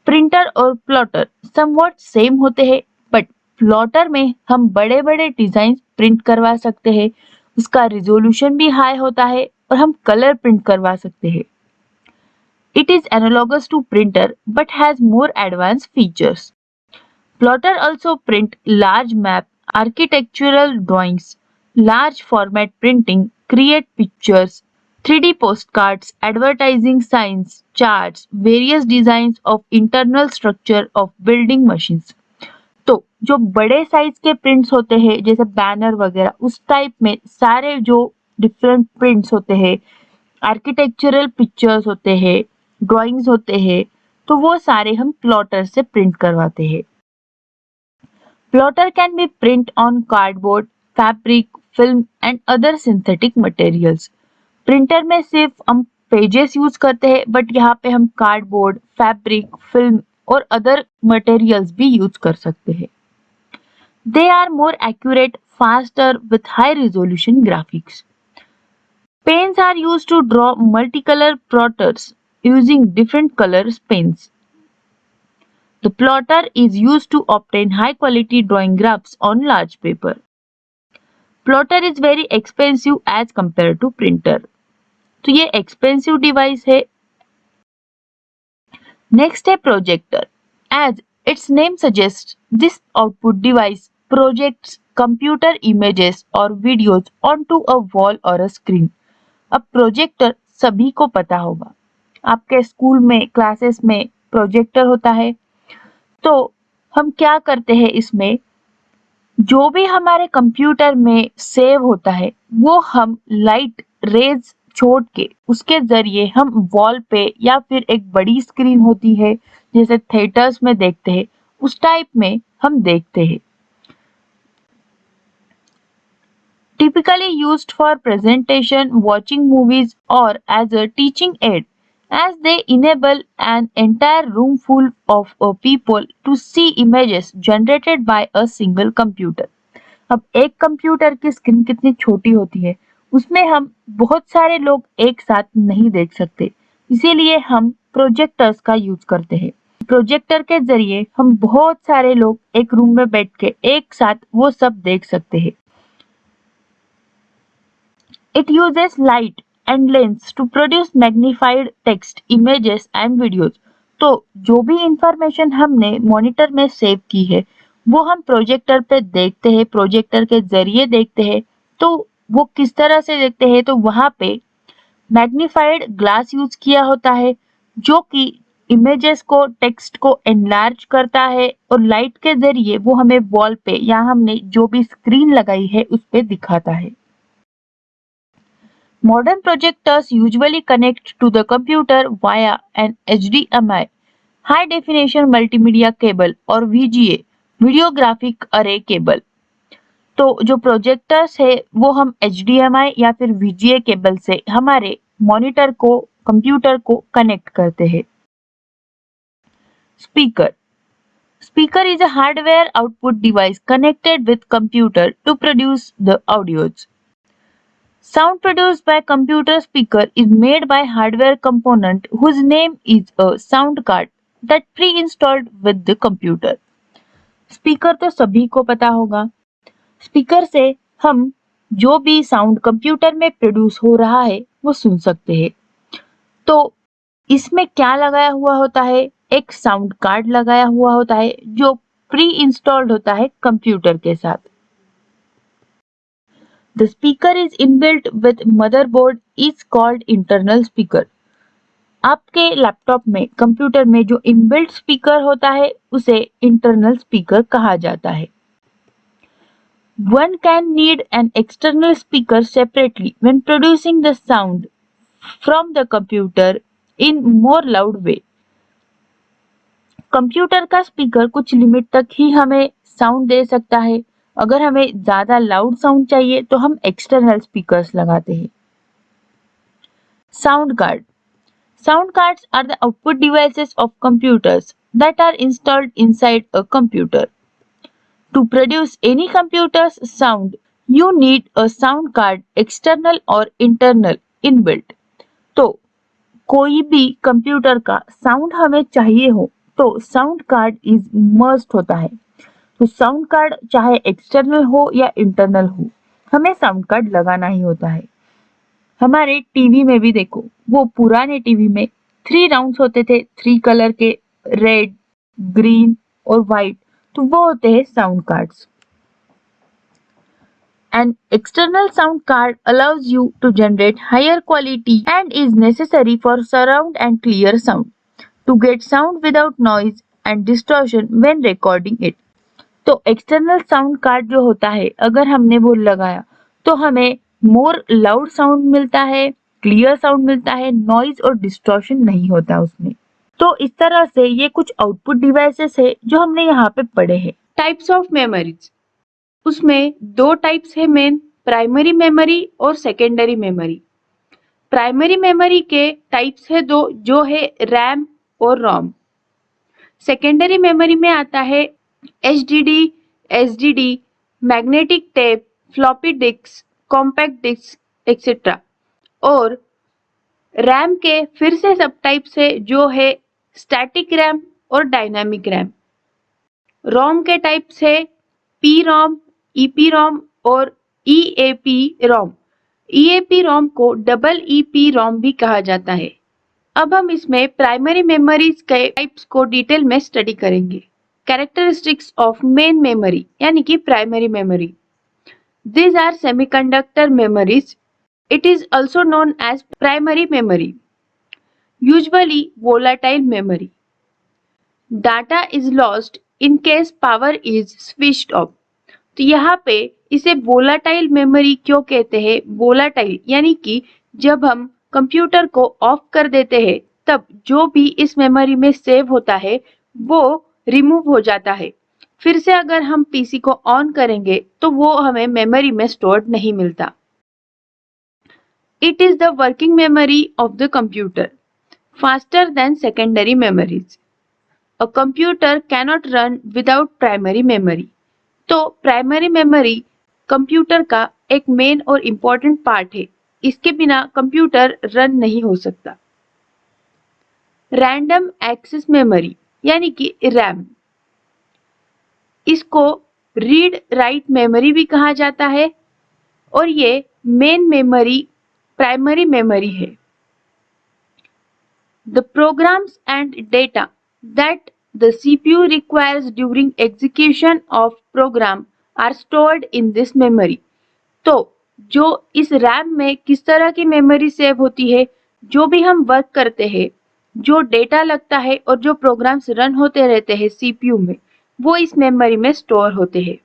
Printer और प्लॉटर समवॉट सेम होते हैं, बट प्लॉटर में हम बड़े बड़े डिजाइन प्रिंट करवा सकते हैं, उसका रिजोल्यूशन भी हाई होता है और हम कलर प्रिंट करवा सकते हैं. It is analogous to printer but has more advanced features. Plotter also print large map, architectural drawings, large format printing, create pictures, 3D postcards, advertising signs, charts, various designs of internal structure of building machines. तो जो बड़े साइज के प्रिंट्स होते हैं जैसे बैनर वगैरह उस टाइप में सारे जो डिफरेंट प्रिंट्स होते हैं, आर्किटेक्चरल पिक्चर्स होते हैं, ड्राइंग्स होते हैं, तो वो सारे हम प्लॉटर से प्रिंट करवाते हैं. Plotter can be print on cardboard, fabric, film and other synthetic materials. Printer में सिर्फ हम पेजेस यूज करते हैं, बट यहाँ पे हम कार्डबोर्ड, फैब्रिक, फिल्म और अदर मटेरियल्स भी यूज कर सकते हैं. They are more accurate, faster with high resolution graphics. Pens are used to draw multicolor plotters using different color pens. The plotter is used to obtain high quality drawing graphs on large paper. Plotter is very expensive as compared to printer. तो ये expensive device है. Next है projector. As its name suggests, this output device projects computer images or videos onto a wall or a screen. अब प्रोजेक्टर सभी को पता होगा, आपके स्कूल में क्लासेस में प्रोजेक्टर होता है. तो हम क्या करते हैं, इसमें जो भी हमारे कंप्यूटर में सेव होता है वो हम लाइट रेज छोड़ के उसके जरिए हम वॉल पे या फिर एक बड़ी स्क्रीन होती है जैसे थिएटर्स में देखते हैं उस टाइप में हम देखते हैं. Typically used for presentation, watching movies or as a teaching aid, as they enable an entire room full of people to see images generated by a single computer. अब एक कंप्यूटर की स्क्रीन कितनी छोटी होती है, उसमें हम बहुत सारे लोग एक साथ नहीं देख सकते, इसीलिए हम प्रोजेक्टर्स का यूज करते हैं. प्रोजेक्टर के जरिए हम बहुत सारे लोग एक रूम में बैठ के एक साथ वो सब देख सकते हैं. It uses light and lens to produce magnified text, images and videos. तो जो भी इंफॉर्मेशन हमने मॉनिटर में सेव की है वो हम प्रोजेक्टर पे देखते हैं, प्रोजेक्टर के जरिए देखते हैं. तो वो किस तरह से देखते हैं, तो वहां पे मैग्नीफाइड ग्लास यूज किया होता है जो कि इमेजेस को, टेक्स्ट को एनलार्ज करता है और लाइट के जरिए वो हमें वॉल पे या हमने जो भी स्क्रीन लगाई है उस पे दिखाता है. Modern projectors usually connect to the computer via an HDMI, high definition multimedia cable और VGA, video graphic array cable. तो जो प्रोजेक्टर्स है वो हम HDMI या फिर VGA केबल से हमारे मॉनिटर को, कंप्यूटर को कनेक्ट करते हैं. Speaker. Speaker is a hardware output device connected with computer to produce the audios. Sound produced by computer speaker is made by hardware component whose name is a sound card that pre-installed with the computer. Speaker तो सभी को पता होगा. स्पीकर से हम जो भी साउंड कंप्यूटर में प्रोड्यूस हो रहा है वो सुन सकते हैं. तो इसमें क्या लगाया हुआ होता है, एक साउंड कार्ड लगाया हुआ होता है जो प्री इंस्टॉल्ड होता है कंप्यूटर के साथ. The speaker is inbuilt with motherboard is called internal speaker. आपके लैपटॉप में, कंप्यूटर में जो इनबिल्ट स्पीकर होता है उसे इंटरनल स्पीकर कहा जाता है. One can need an external speaker separately when producing the sound from the computer in more loud way. Computer का स्पीकर कुछ लिमिट तक ही हमें साउंड दे सकता है. अगर हमें ज्यादा लाउड साउंड चाहिए तो हम एक्सटर्नल स्पीकर्स लगाते हैं. Sound card. Sound cards are the output devices of computers that are installed inside a computer. To produce any computer's sound, You need a sound card, external or internal, inbuilt. तो कोई भी कंप्यूटर का साउंड हमें चाहिए हो तो साउंड कार्ड इज मस्ट होता है। तो साउंड कार्ड चाहे एक्सटर्नल हो या इंटरनल हो, हमें साउंड कार्ड लगाना ही होता है। हमारे टीवी में भी देखो, वो पुराने टीवी में 3 राउंड्स होते थे, 3 कलर के, रेड, ग्रीन और व्हाइट, तो वो होते हैं sound cards. An external sound card allows you to generate higher quality and is necessary for surround and clear sound to get sound without noise and distortion when recording it. तो एक्सटर्नल साउंड कार्ड जो होता है, अगर हमने वो लगाया तो हमें मोर लाउड साउंड मिलता है, क्लियर साउंड मिलता है, नॉइज और डिस्टॉर्शन नहीं होता उसमें। तो इस तरह से ये कुछ आउटपुट डिवाइसेस है जो हमने यहाँ पे पढ़े हैं। टाइप्स ऑफ मेमोरीज, उसमें 2 टाइप्स है मेन, प्राइमरी मेमोरी और सेकेंडरी मेमोरी। प्राइमरी मेमोरी के टाइप्स है 2, जो है रैम और रोम। सेकेंडरी मेमोरी में आता है HDD, SDD, magnetic tape, floppy disk, compact disk etcetera. और रैम के फिर से सब टाइप्स है, जो है स्टैटिक रैम और डायनामिक रैम। रोम के टाइप्स है पी रोम, ईपी रोम और ईएपी रोम। ईएपी रोम को डबल ईपी रोम भी कहा जाता है। अब हम इसमें प्राइमरी मेमोरीज के टाइप्स को डिटेल में स्टडी करेंगे। कैरेक्टरिस्टिक्स ऑफ मेन मेमोरी यानी कि primary memory. These are semiconductor memories. It is also known as primary memory. Usually volatile memory. Data is lost in case power is switched off. तो यहाँ पे इसे वोलाटाइल मेमोरी क्यों कहते हैं? वोलाटाइल यानी कि जब हम कंप्यूटर को ऑफ कर देते हैं तब जो भी इस मेमोरी में सेव होता है वो रिमूव हो जाता है। फिर से अगर हम पीसी को ऑन करेंगे तो वो हमें मेमोरी में स्टोर्ड नहीं मिलता। It is the working memory of the computer, faster than secondary memories. A computer cannot run without primary memory. तो प्राइमरी मेमोरी कंप्यूटर का एक मेन और इम्पोर्टेंट पार्ट है, इसके बिना कंप्यूटर रन नहीं हो सकता। रैंडम एक्सेस मेमोरी यानी कि रैम, इसको रीड राइट मेमोरी भी कहा जाता है और ये मेन मेमोरी प्राइमरी मेमोरी है। The programs and data that the CPU requires during execution of program are stored in this memory. तो जो इस रैम में किस तरह की मेमोरी सेव होती है, जो भी हम वर्क करते हैं, जो डेटा लगता है और जो प्रोग्राम्स रन होते रहते हैं CPU में, वो इस मेमोरी में स्टोर होते हैं।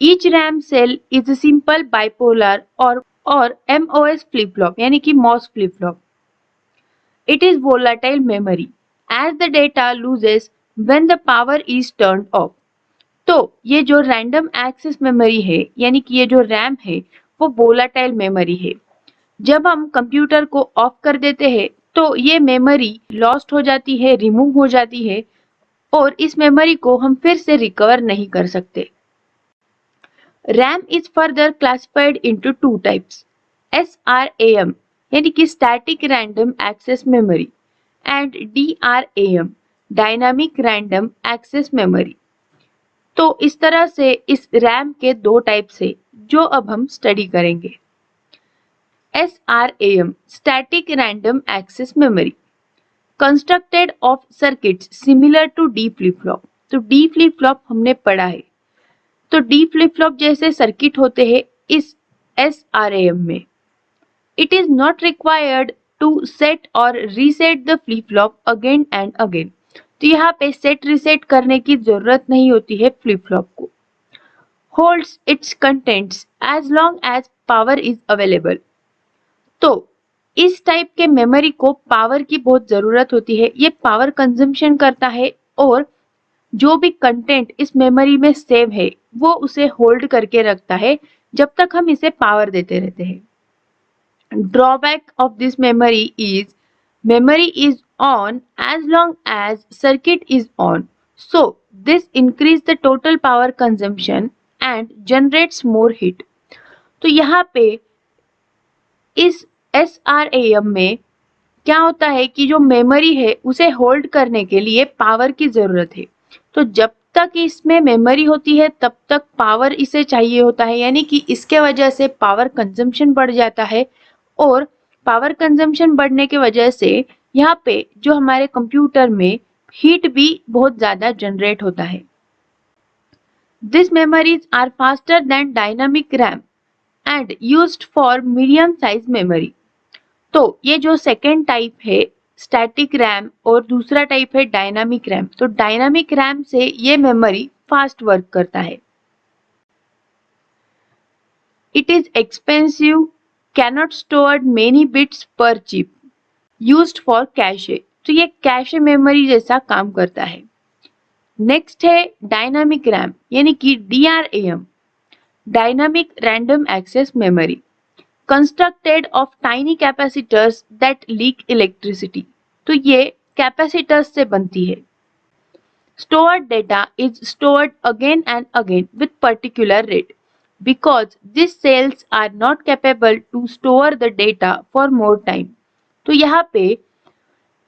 Each RAM cell is a simple bipolar or MOS flip-flop यानी कि MOS flip-flop. It is volatile memory as the data loses when the power is turned off. तो ये जो रैंडम एक्सेस मेमोरी है यानी कि ये जो रैम है वो वोलाटाइल मेमोरी है। जब हम कंप्यूटर को ऑफ कर देते हैं तो ये मेमोरी लॉस्ट हो जाती है, रिमूव हो जाती है और इस मेमोरी को हम फिर से रिकवर नहीं कर सकते। RAM is further classified into 2 types, SRAM यानी कि static random access memory and DRAM dynamic random access memory. तो इस तरह से इस रैम के 2 टाइप्स है जो अब हम स्टडी करेंगे। SRAM static random access memory constructed of circuits similar to D flip flop. तो D फ्लिप फ्लॉप हमने पढ़ा है, तो D फ्लिप फ्लॉप जैसे सर्किट होते हैं इस SRAM में। It is not required to set or reset the flip-flop again and again. तो यहाँ पे सेट रिसेट करने की जरूरत नहीं होती है फ्लिप फ्लॉप को। Holds its contents as long as power is available. तो इस टाइप के मेमोरी को पावर की बहुत जरूरत होती है, ये पावर कंजम्पशन करता है और जो भी कंटेंट इस मेमोरी में सेव है वो उसे होल्ड करके रखता है जब तक हम इसे पावर देते रहते हैं। Drawback of this memory is on as long as circuit is on. So this increase the total power consumption and generates more heat. तो यहाँ पे इस SRAM में क्या होता है कि जो मेमोरी है उसे होल्ड करने के लिए पावर की जरूरत है। तो जब तक इसमें मेमोरी होती है तब तक पावर इसे चाहिए होता है, यानी कि इसके वजह से पावर कंजम्पशन बढ़ जाता है और पावर कंजम्पशन बढ़ने की वजह से यहाँ पे जो हमारे कंप्यूटर में हीट भी बहुत ज्यादा जनरेट होता है। These memories are faster than dynamic RAM and used for medium size memory. तो ये जो सेकेंड टाइप है स्टैटिक रैम और दूसरा टाइप है डायनामिक रैम, तो डायनामिक रैम से ये मेमोरी फास्ट वर्क करता है। It is expensive, cannot store many bits पर चिप, यूज्ड फॉर कैशे। तो ये कैशे मेमोरी जैसा काम करता है। नेक्स्ट है डायनामिक रैम यानी कि DRAM, dynamic random access memory, constructed of tiny capacitors that leak electricity. तो ये कैपेसिटर्स से बनती है। Stored data is stored again and again with particular rate because these cells are not capable to store the data for more time. तो यहाँ पे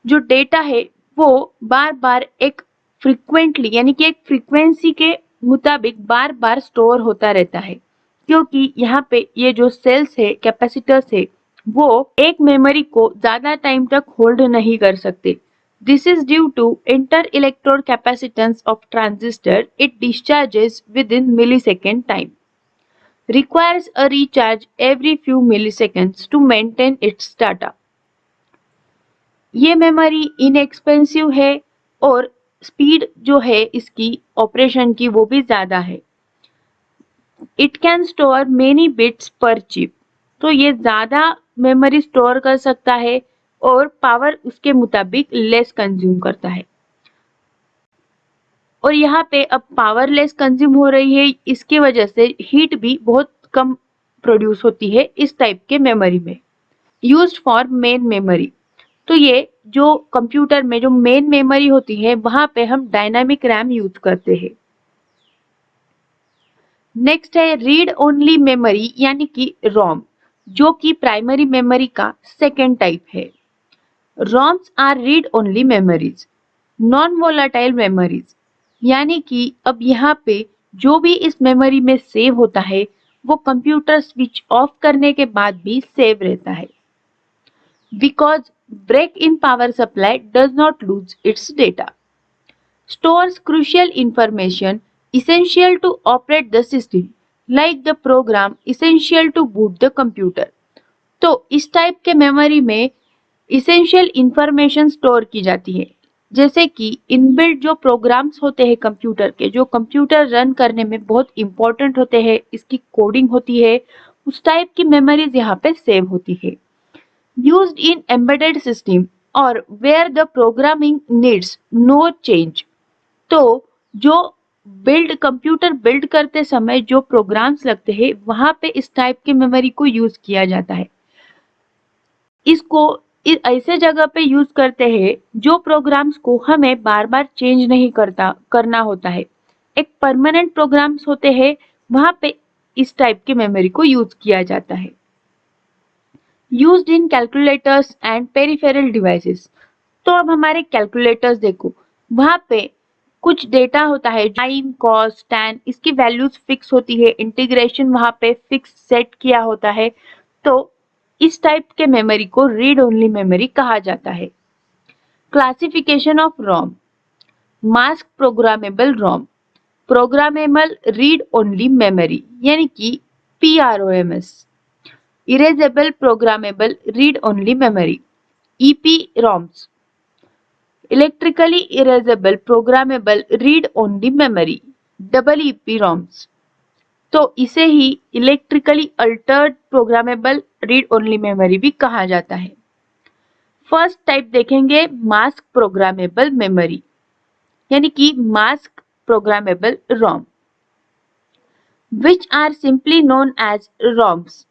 जो डेटा है वो बार बार एक फ्रीक्वेंटली यानी कि एक फ्रीक्वेंसी के मुताबिक बार बार स्टोर होता रहता है, क्योंकि यहाँ पे ये जो सेल्स है कैपेसिटर्स है वो एक मेमोरी को ज्यादा टाइम तक होल्ड नहीं कर सकते। This is due to inter electrode capacitance of transistor, it discharges within millisecond time, requires a recharge every few milliseconds to maintain its data. ये मेमोरी इनएक्सपेंसिव है और स्पीड जो है इसकी ऑपरेशन की वो भी ज्यादा है। It can store many bits पर चिप, तो ये ज्यादा मेमोरी स्टोर कर सकता है और पावर उसके मुताबिक लेस कंज्यूम करता है। और यहाँ पे अब पावर लेस कंज्यूम हो रही है, इसकी वजह से हीट भी बहुत कम प्रोड्यूस होती है इस टाइप के मेमोरी में। यूज्ड फॉर मेन मेमोरी, तो ये जो कंप्यूटर में जो मेन मेमोरी होती है वहां पे हम डायनामिक रैम यूज करते हैं। नेक्स्ट है रीड ओनली मेमोरी यानी कि रोम, जो कि प्राइमरी मेमोरी का सेकेंड टाइप है। ROMs are read only memories, non volatile memories, यानी कि अब यहाँ पे जो भी इस मेमोरी में सेव होता है वो कंप्यूटर स्विच ऑफ करने के बाद भी सेव रहता है। Because break in power supply does not lose its data, stores crucial information essential to operate the system like the program essential to boot the computer. तो इस टाइप के मेमोरी में essential information स्टोर की जाती है, जैसे कि इनबिल्ट जो प्रोग्राम्स होते हैं कंप्यूटर के, जो कंप्यूटर रन करने में बहुत इंपॉर्टेंट होते हैं, इसकी कोडिंग होती है, उस टाइप की मेमोरीज यहाँ पे सेव होती है। Used in embedded system or where the programming needs no change. तो जो कंप्यूटर बिल्ड करते समय जो प्रोग्राम्स लगते हैं वहां पे इस टाइप के मेमोरी को यूज किया जाता है। इसको ऐसे जगह पे यूज करते हैं जो प्रोग्राम्स को हमें बार बार चेंज नहीं करना होता है। एक परमानेंट प्रोग्राम्स होते हैं वहां पे इस टाइप के मेमोरी को यूज किया जाता है। Used in calculators and peripheral devices. तो अब हमारे कैलकुलेटर्स देखो, वहां पे कुछ डेटा होता है, टाइम, कॉस, टैन, इसकी वैल्यूज फिक्स होती है, इंटीग्रेशन वहां पे फिक्स सेट किया होता है। तो इस टाइप के मेमोरी को रीड ओनली मेमोरी कहा जाता है। Classification of ROM, mask programmable ROM, programmable read only memory यानी कि PROMs, Erasable Programmable Read-Only Memory EPROMs, Electrically Erasable Programmable Read-Only Memory EEPROMs। तो इसे ही Electrically Altered Programmable Read-Only Memory भी कहा जाता है। फर्स्ट टाइप देखेंगे मास्क प्रोग्रामेबल मेमोरी यानी कि mask programmable Rome, which are simply known as ROMs.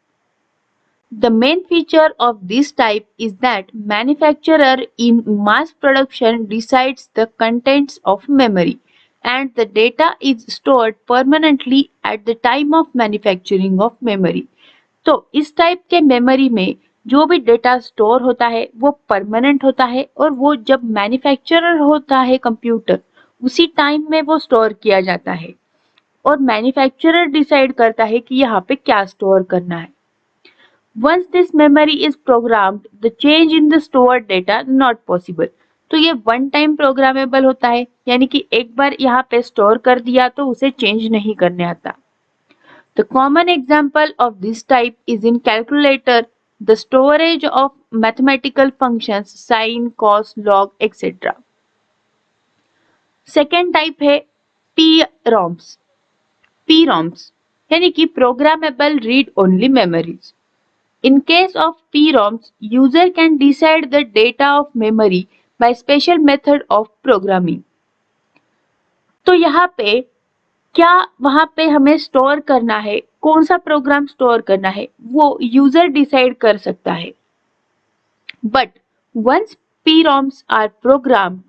The main feature of this type is that manufacturer in mass production decides the contents of memory and the data is stored permanently at the time of manufacturing of memory. तो इस टाइप के मेमोरी में जो भी डेटा स्टोर होता है वो परमानेंट होता है और वो जब मैन्युफैक्चरर होता है कंप्यूटर उसी टाइम में वो स्टोर किया जाता है और मैन्युफैक्चरर डिसाइड करता है कि यहाँ पे क्या स्टोर करना है. Once this memory is programmed, the change in the stored data not possible. तो ये वन टाइम प्रोग्रामेबल होता है, यानी कि एक बार यहाँ पे स्टोर कर दिया तो उसे चेंज नहीं करने आता. The common example of this type is in calculator, the storage of mathematical functions sin, cos, log, etc. Second type है PROMs. PROMs यानी कि programmable read only memories. In case of PROMs, user can decide the data of memory by special method of programming. तो यहाँ पे क्या वहाँ पे हमें स्टोर करना है, कौन सा प्रोग्राम स्टोर करना है, वो यूजर डिसाइड कर सकता है. But once PROMs are programmed,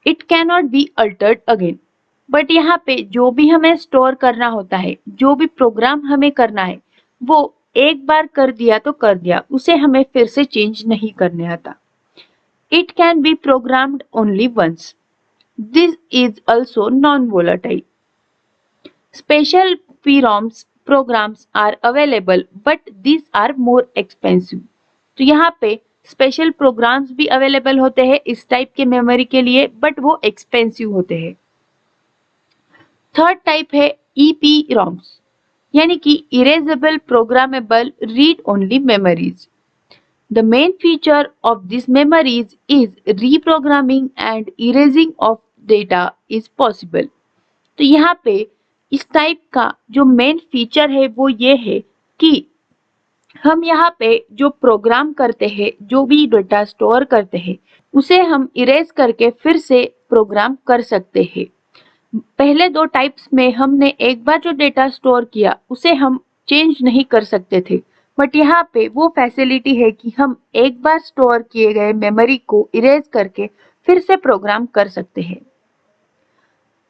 it cannot be altered again. But यहाँ पे जो भी हमें स्टोर करना होता है, जो भी प्रोग्राम हमें करना है, वो एक बार कर दिया तो कर दिया, उसे हमें फिर से चेंज नहीं करने आता. It can be programmed only once. This is also non-volatile. Special PROMs programs are available, but these are more expensive. तो यहाँ पे स्पेशल प्रोग्राम्स भी अवेलेबल होते हैं इस टाइप के मेमोरी के लिए, बट वो एक्सपेंसिव होते हैं. थर्ड टाइप है EPROMs यानी कि erasable programmable read only memories. The main feature of these memories is reprogramming and erasing of data is possible. तो यहाँ पे इस टाइप का जो मेन फीचर है वो ये है कि हम यहाँ पे जो प्रोग्राम करते हैं, जो भी डेटा स्टोर करते हैं, उसे हम इरेज करके फिर से प्रोग्राम कर सकते हैं. पहले दो टाइप्स में हमने एक बार जो डेटा स्टोर किया उसे हम चेंज नहीं कर सकते थे, बट यहाँ पे वो फैसिलिटी है कि हम एक बार स्टोर किए गए मेमोरी को इरेज करके फिर से प्रोग्राम कर सकते हैं.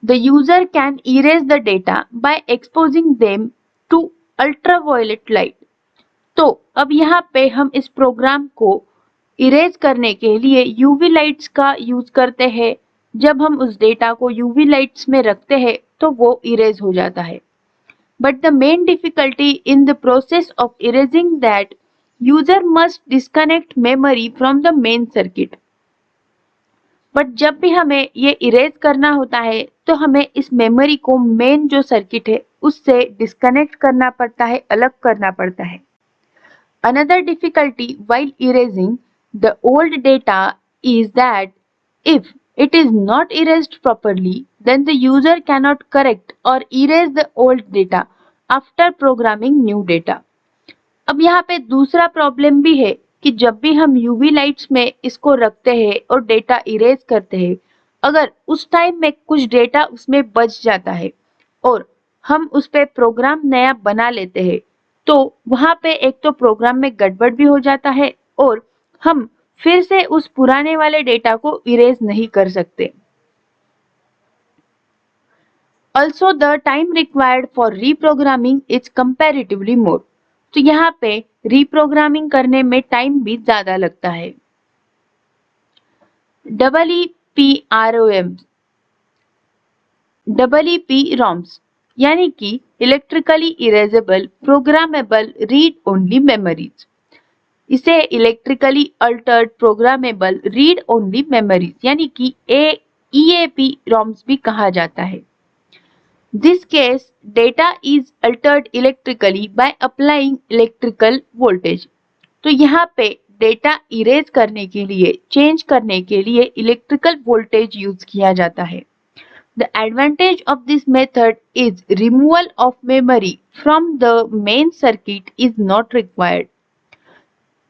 The user can erase the data by exposing them to ultraviolet light. तो अब यहाँ पे हम इस प्रोग्राम को इरेज करने के लिए यूवी लाइट्स का यूज करते हैं. जब हम उस डेटा को यूवी लाइट्स में रखते हैं तो वो इरेज हो जाता है. But the main difficulty in the process of erasing that user must disconnect memory from the main circuit. But जब भी हमें ये इरेज करना होता है तो हमें इस मेमोरी को मेन जो सर्किट है उससे डिस्कनेक्ट करना पड़ता है, अलग करना पड़ता है. Another difficulty while erasing the old data is that if it is not erased properly, then the user cannot correct or erase the old data after programming new data. अब यहाँ पे दूसरा प्रॉब्लम भी है कि जब भी हम यूवी लाइट्स में इसको रखते हैं और डेटा इरेज करते हैं, अगर उस टाइम में कुछ डेटा उसमें बच जाता है और हम उस पे प्रोग्राम नया बना लेते हैं, तो वहाँ पे एक तो प्रोग्राम में गड़बड़ भी हो जाता है और हम फिर से उस पुराने वाले डेटा को इरेज नहीं कर सकते. Also, the time required for reprogramming is comparatively more. तो यहाँ पे रीप्रोग्रामिंग करने में टाइम भी ज्यादा लगता है. EEPROMs यानी कि electrically erasable programmable read only memories. इसे electrically altered programmable read only memories यानी कि EAPROMs भी कहा जाता है. This case, data is altered electrically by applying electrical voltage. तो यहाँ पे डेटा इरेज करने के लिए, चेंज करने के लिए इलेक्ट्रिकल वोल्टेज यूज किया जाता है. The advantage of this method is removal of memory from the main circuit is not required.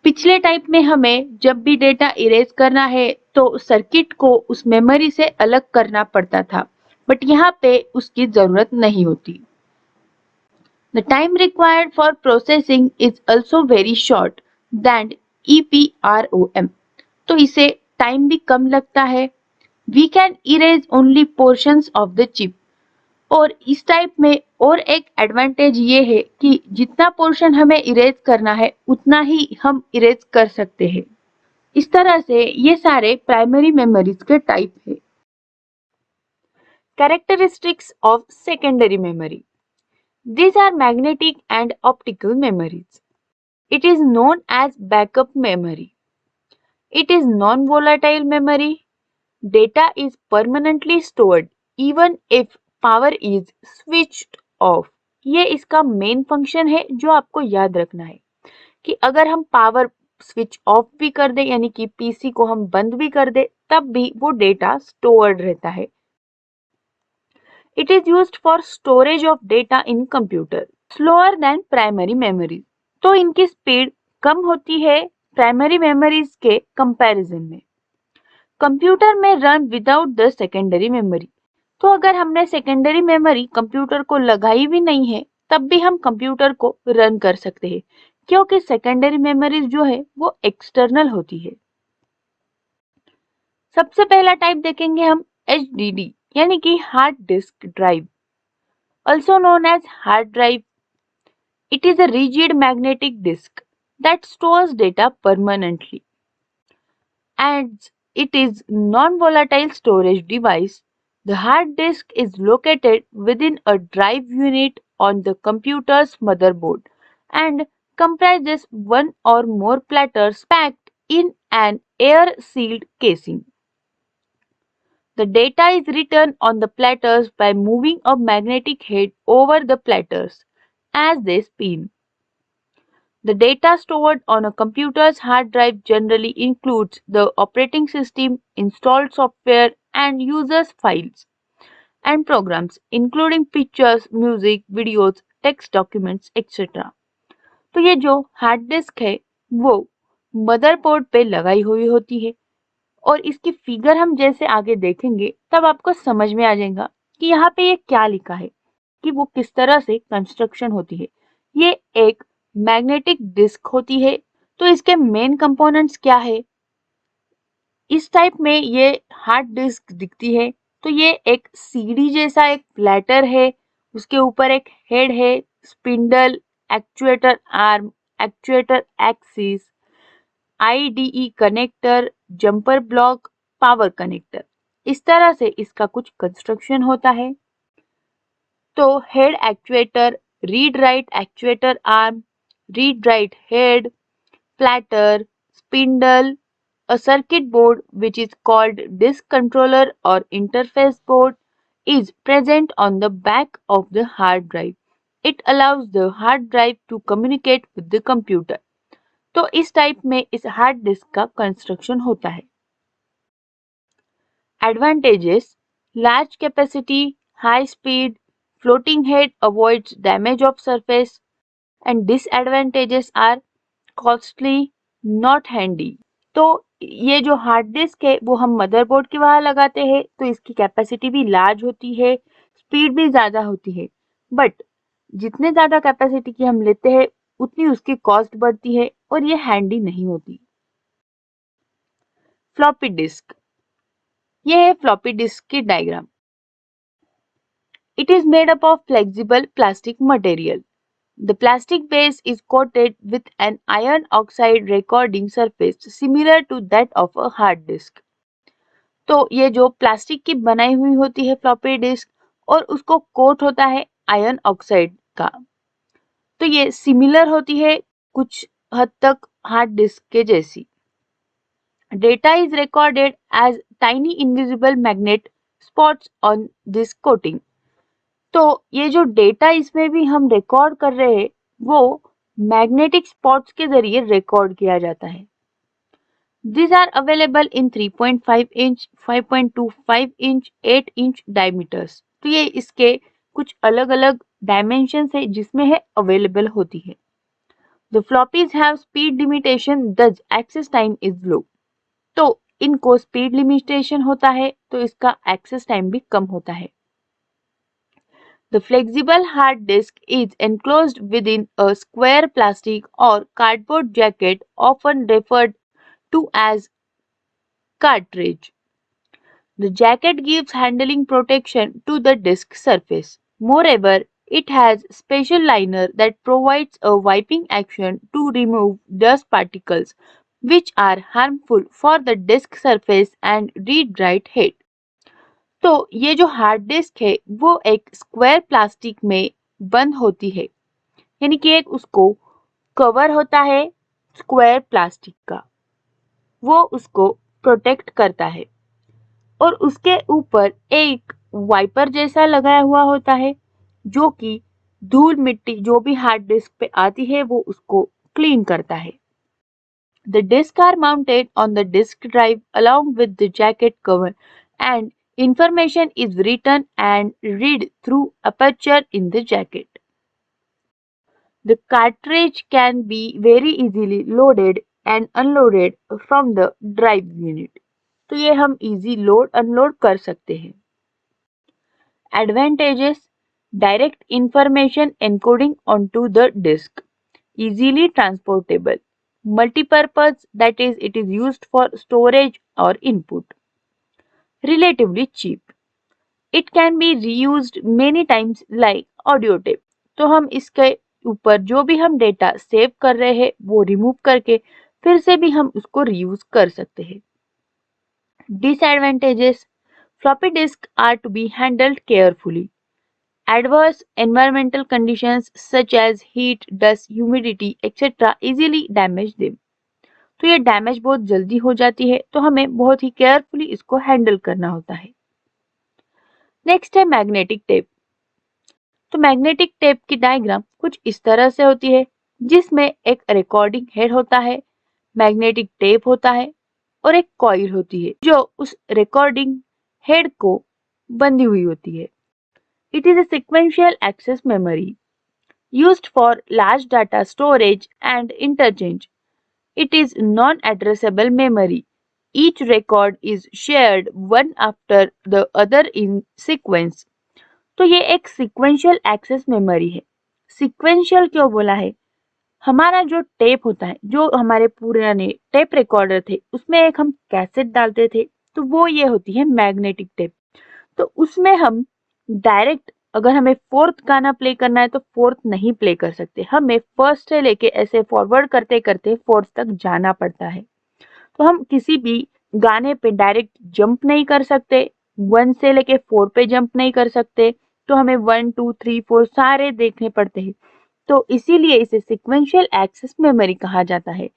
पिछले टाइप में हमें जब भी डेटा इरेज करना है तो सर्किट को उस मेमोरी से अलग करना पड़ता था, बट यहाँ पे उसकी जरूरत नहीं होती. The time required for processing is also very short than EPROM. तो इसे टाइम भी कम लगता है. We can erase only portions of the chip. और इस टाइप में और एक एडवांटेज ये है कि जितना पोर्शन हमें इरेज करना है उतना ही हम इरेज कर सकते हैं। इस तरह से ये सारे प्राइमरी मेमोरीज के टाइप है। Characteristics of secondary memory, these are magnetic and optical memories. It is known as backup memory. It is non-volatile memory. Data is permanently stored even if power is switched off. ये इसका मेन फंक्शन है जो आपको याद रखना है कि अगर हम पावर स्विच ऑफ भी कर दे यानी कि पीसी को हम बंद भी कर दे तब भी वो डेटा स्टोर्ड रहता है। It is used for storage of data in computer. Slower than primary memories. तो इनकी स्पीड कम होती है प्राइमरी मेमोरीज के कंपैरिजन में। कंप्यूटर में run without the secondary memory. तो अगर हमने सेकेंडरी मेमोरी कंप्यूटर को लगाई भी नहीं है तब भी हम कंप्यूटर को रन कर सकते हैं क्योंकि सेकेंडरी मेमोरीज जो है वो एक्सटर्नल होती है। सबसे पहला टाइप देखेंगे हम HDD यानी कि hard disk drive, also known as hard drive. It is a rigid magnetic disk that stores data permanently. As it is non-volatile storage device, the hard disk is located within a drive unit on the computer's motherboard and comprises one or more platters packed in an air-sealed casing. The data is written on the platters by moving a magnetic head over the platters as they spin. The data stored on a computer's hard drive generally includes the operating system, installed software, and users' files and programs, including pictures, music, videos, text documents, etc. तो ये जो हार्ड डिस्क है वो मदरबोर्ड पे लगाई हुई होती है और इसकी फिगर हम जैसे आगे देखेंगे तब आपको समझ में आ जाएगा कि यहाँ पे ये क्या लिखा है कि वो किस तरह से कंस्ट्रक्शन होती है। ये एक मैग्नेटिक डिस्क होती है। तो इसके मेन कंपोनेंट्स क्या है? इस टाइप में ये हार्ड डिस्क दिखती है। तो ये एक सीडी जैसा एक प्लेटर है, उसके ऊपर एक हेड है, spindle, actuator arm, actuator axis, IDE connector, jumper block, power connector. इस तरह से इसका कुछ कंस्ट्रक्शन होता है। तो head actuator, read write actuator arm, read write head, platter, spindle, a circuit board which is called disk controller or interface board is present on the back of the hard drive. It allows the hard drive to communicate with the computer. तो इस टाइप में इस हार्ड डिस्क का कंस्ट्रक्शन होता है। Advantages: large capacity, high speed, floating head avoids damage of surface, and disadvantages are costly, not handy. तो ये जो हार्ड डिस्क है वो हम मदरबोर्ड के वहां लगाते हैं तो इसकी कैपेसिटी भी लार्ज होती है, स्पीड भी ज्यादा होती है, बट जितने ज्यादा कैपेसिटी की हम लेते हैं उतनी उसकी कॉस्ट बढ़ती है और ये हैंडी नहीं होती। फ्लॉपी डिस्क, ये है फ्लॉपी डिस्क की diagram. It is made up of flexible plastic material. The plastic base is coated with an iron oxide recording surface similar to that of a hard disk. तो ये जो प्लास्टिक की बनाई हुई होती है फ्लॉपी डिस्क और उसको कोट होता है आयरन ऑक्साइड का। तो ये सिमिलर होती है कुछ हद तक हार्ड डिस्क के जैसी। Data is recorded as tiny invisible magnet spots on this coating. तो ये जो डेटा इसमें भी हम रिकॉर्ड कर रहे हैं वो मैग्नेटिक स्पॉट्स के जरिए रिकॉर्ड किया जाता है। These are available in 3.5 inch, 5.25 inch, 8 inch diameters. तो ये इसके कुछ अलग अलग डायमेंशंस है जिसमें है अवेलेबल होती है। The floppies have speed limitation, thus access time is low. तो इनको स्पीड लिमिटेशन होता है तो इसका एक्सेस टाइम भी कम होता है। The flexible hard disk is enclosed within a square plastic or cardboard jacket, often referred to as cartridge. The jacket gives handling protection to the disk surface. Moreover, it has special liner that provides a wiping action to remove dust particles which are harmful for the disk surface and read write head. तो ये जो हार्ड डिस्क है वो एक स्क्वायर प्लास्टिक में बंद होती है, यानी कि एक उसको कवर होता है स्क्वायर प्लास्टिक का, वो उसको प्रोटेक्ट करता है और उसके ऊपर एक वाइपर जैसा लगाया हुआ होता है जो कि धूल मिट्टी जो भी हार्ड डिस्क पे आती है वो उसको क्लीन करता है. The discs are mounted on the disk drive along with the jacket cover and information is written and read through aperture in the jacket. The cartridge can be very easily loaded and unloaded from the drive unit. तो ये हम easy load unload कर सकते हैं. Advantages: direct information encoding onto the disk, easily transportable, multipurpose, that is it is used for storage or input, relatively cheap, it can be reused many times like audio tape. तो हम इसके ऊपर जो भी हम डेटा सेव कर रहे हैं वो रिमूव करके फिर से भी हम उसको रीयूज कर सकते हैं. Disadvantages: floppy disks are to be handled carefully. Adverse environmental conditions such as heat, dust, humidity, etc. easily damage them. तो ये डैमेज बहुत जल्दी हो जाती है तो हमें बहुत ही केयरफुली इसको हैंडल करना होता है. नेक्स्ट है मैग्नेटिक टेप. तो मैग्नेटिक टेप की डायग्राम कुछ इस तरह से होती है जिसमें एक रिकॉर्डिंग हेड होता है, मैग्नेटिक टेप होता है और एक कॉइल होती है जो उस रिकॉर्डिंग हेड को बंधी हुई होती है. It is a sequential access memory used for large data storage and interchange. It is non-addressable memory. Each record is shared one after the other in sequence. तो ये एक sequential access memory है. Sequential क्यों बोला है? हमारा जो टेप होता है, जो हमारे पुराने टेप रिकॉर्डर थे, उसमें एक हम कैसेट डालते थे, तो वो ये होती है मैग्नेटिक टेप. तो उसमें हम डायरेक्ट अगर हमें फोर्थ गाना प्ले करना है तो फोर्थ नहीं प्ले कर सकते, हमें फर्स्ट से लेके ऐसे फॉरवर्ड करते करते फोर्थ तक जाना पड़ता है. तो हम किसी भी गाने पे डायरेक्ट जंप नहीं कर सकते, 1 से लेके 4 पे जंप नहीं कर सकते, तो हमें 1 2 3 4 सारे देखने पड़ते हैं. तो इसीलिए इसे सिक्वेंशियल एक्सेस मेमोरी कहा जाता है.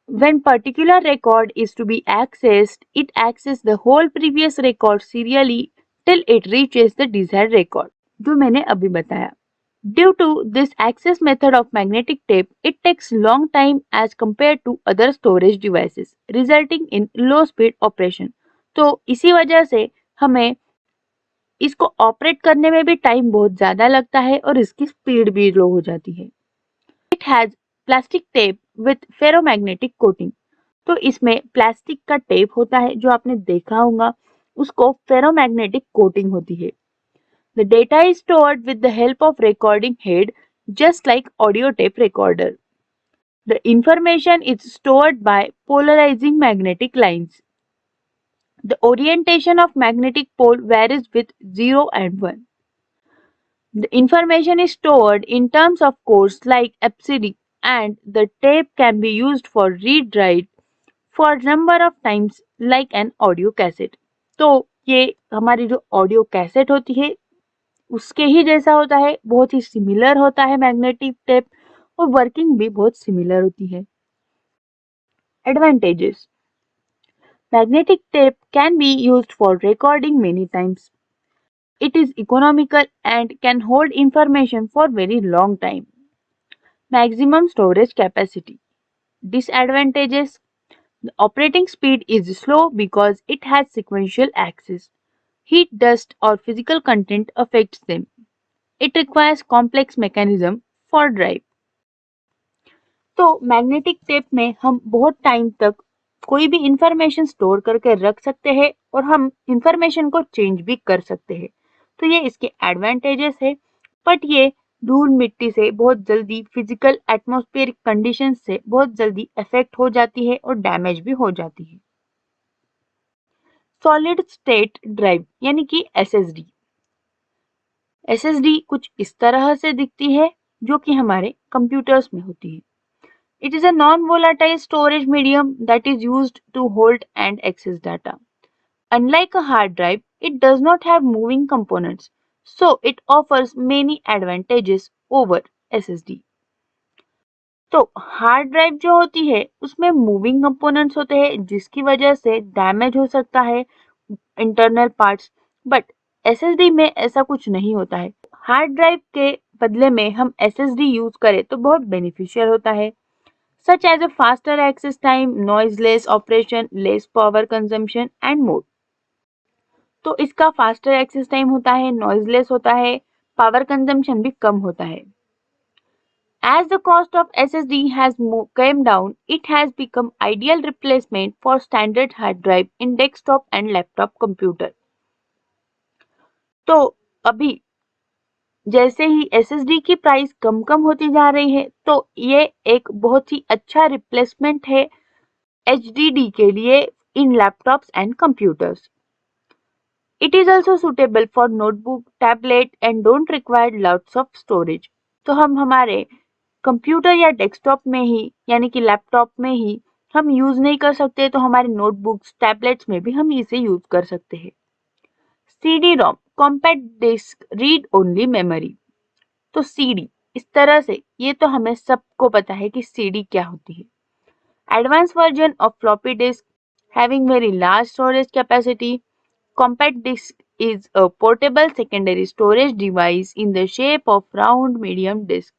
When particular record is to be accessed, it accesses the whole previous record serially till it reaches the desired record. जो मैंने अभी बताया. Due to this access method of magnetic tape, it takes long time as compared to other storage devices, resulting in low speed operation. तो इसी वजह से हमें इसको ऑपरेट करने में भी टाइम बहुत ज़्यादा लगता है और इसकी स्पीड भी लो हो जाती है. It has plastic tape with ferromagnetic coating. तो इसमें प्लास्टिक का टेप होता है जो आपने देखा होगा, उसको फेरोमैग्नेटिक कोटिंग होती है. The data is stored with the help of recording head just like audio tape recorder. The information is stored by polarizing magnetic lines. The orientation of magnetic pole varies with 0 and 1. The information is stored in terms of codes like ABCD and the tape can be used for read write for number of times like an audio cassette. तो ये हमारी जो ऑडियो कैसेट होती है उसके ही जैसा होता है, बहुत ही सिमिलर होता है मैग्नेटिक टेप और वर्किंग भी बहुत सिमिलर होती है. Advantages: magnetic tape can be used for recording many times. It is economical and can hold information for very long time. Maximum storage capacity. Disadvantages: the operating speed is slow because it has sequential access. Heat, dust or physical content affects them. It requires complex mechanism for drive. तो मैग्नेटिक टेप में हम बहुत टाइम तक कोई भी इंफॉर्मेशन स्टोर करके रख सकते हैं और हम इंफॉर्मेशन को चेंज भी कर सकते हैं. तो ये इसके एडवांटेजेस है, बट ये धूल मिट्टी से बहुत जल्दी फिजिकल एटमॉस्फेरिक कंडीशन से बहुत जल्दी इफेक्ट हो जाती है और डैमेज भी हो जाती है. सॉलिड स्टेट ड्राइव यानी कि एसएसडी. SSD कुछ इस तरह से दिखती है जो कि हमारे कंप्यूटर्स में होती है. It is a non-volatile storage medium that is used to hold and access data. Unlike a hard drive, it does not have moving components, so it offers many advantages over SSD. तो हार्ड ड्राइव जो होती है उसमें मूविंग कंपोनेंट्स होते हैं जिसकी वजह से डैमेज हो सकता है इंटरनल पार्ट्स, बट एसएसडी में ऐसा कुछ नहीं होता है. हार्ड ड्राइव के बदले में हम एसएसडी यूज करें तो बहुत बेनिफिशियल होता है, such as a faster access time, noiseless operation, less power consumption and more. तो इसका फास्टर एक्सेस टाइम होता है, नॉइजलेस होता है, पावर कंजम्पशन भी कम होता है. As the cost of SSD has came down, it has become ideal replacement for standard hard drive in desktop and laptop computer. तो अभी जैसे ही SSD की प्राइस कम होती जा रही है तो ये एक बहुत ही अच्छा रिप्लेसमेंट है HDD के लिए in laptops and computers. It is also suitable for notebook, tablet and don't require lots of storage. तो हम हमारे कंप्यूटर या डेस्कटॉप में ही यानी कि लैपटॉप में ही हम यूज नहीं कर सकते तो हमारे नोटबुक्स, टैबलेट्स में भी हम इसे यूज कर सकते हैं. CD ROM, compact disk read only memory. तो CD इस तरह से, ये तो हमें सबको पता है कि CD क्या होती है. Advanced version of floppy disk having very large storage capacity. Compact disk is a portable secondary storage device in the shape of round medium disk.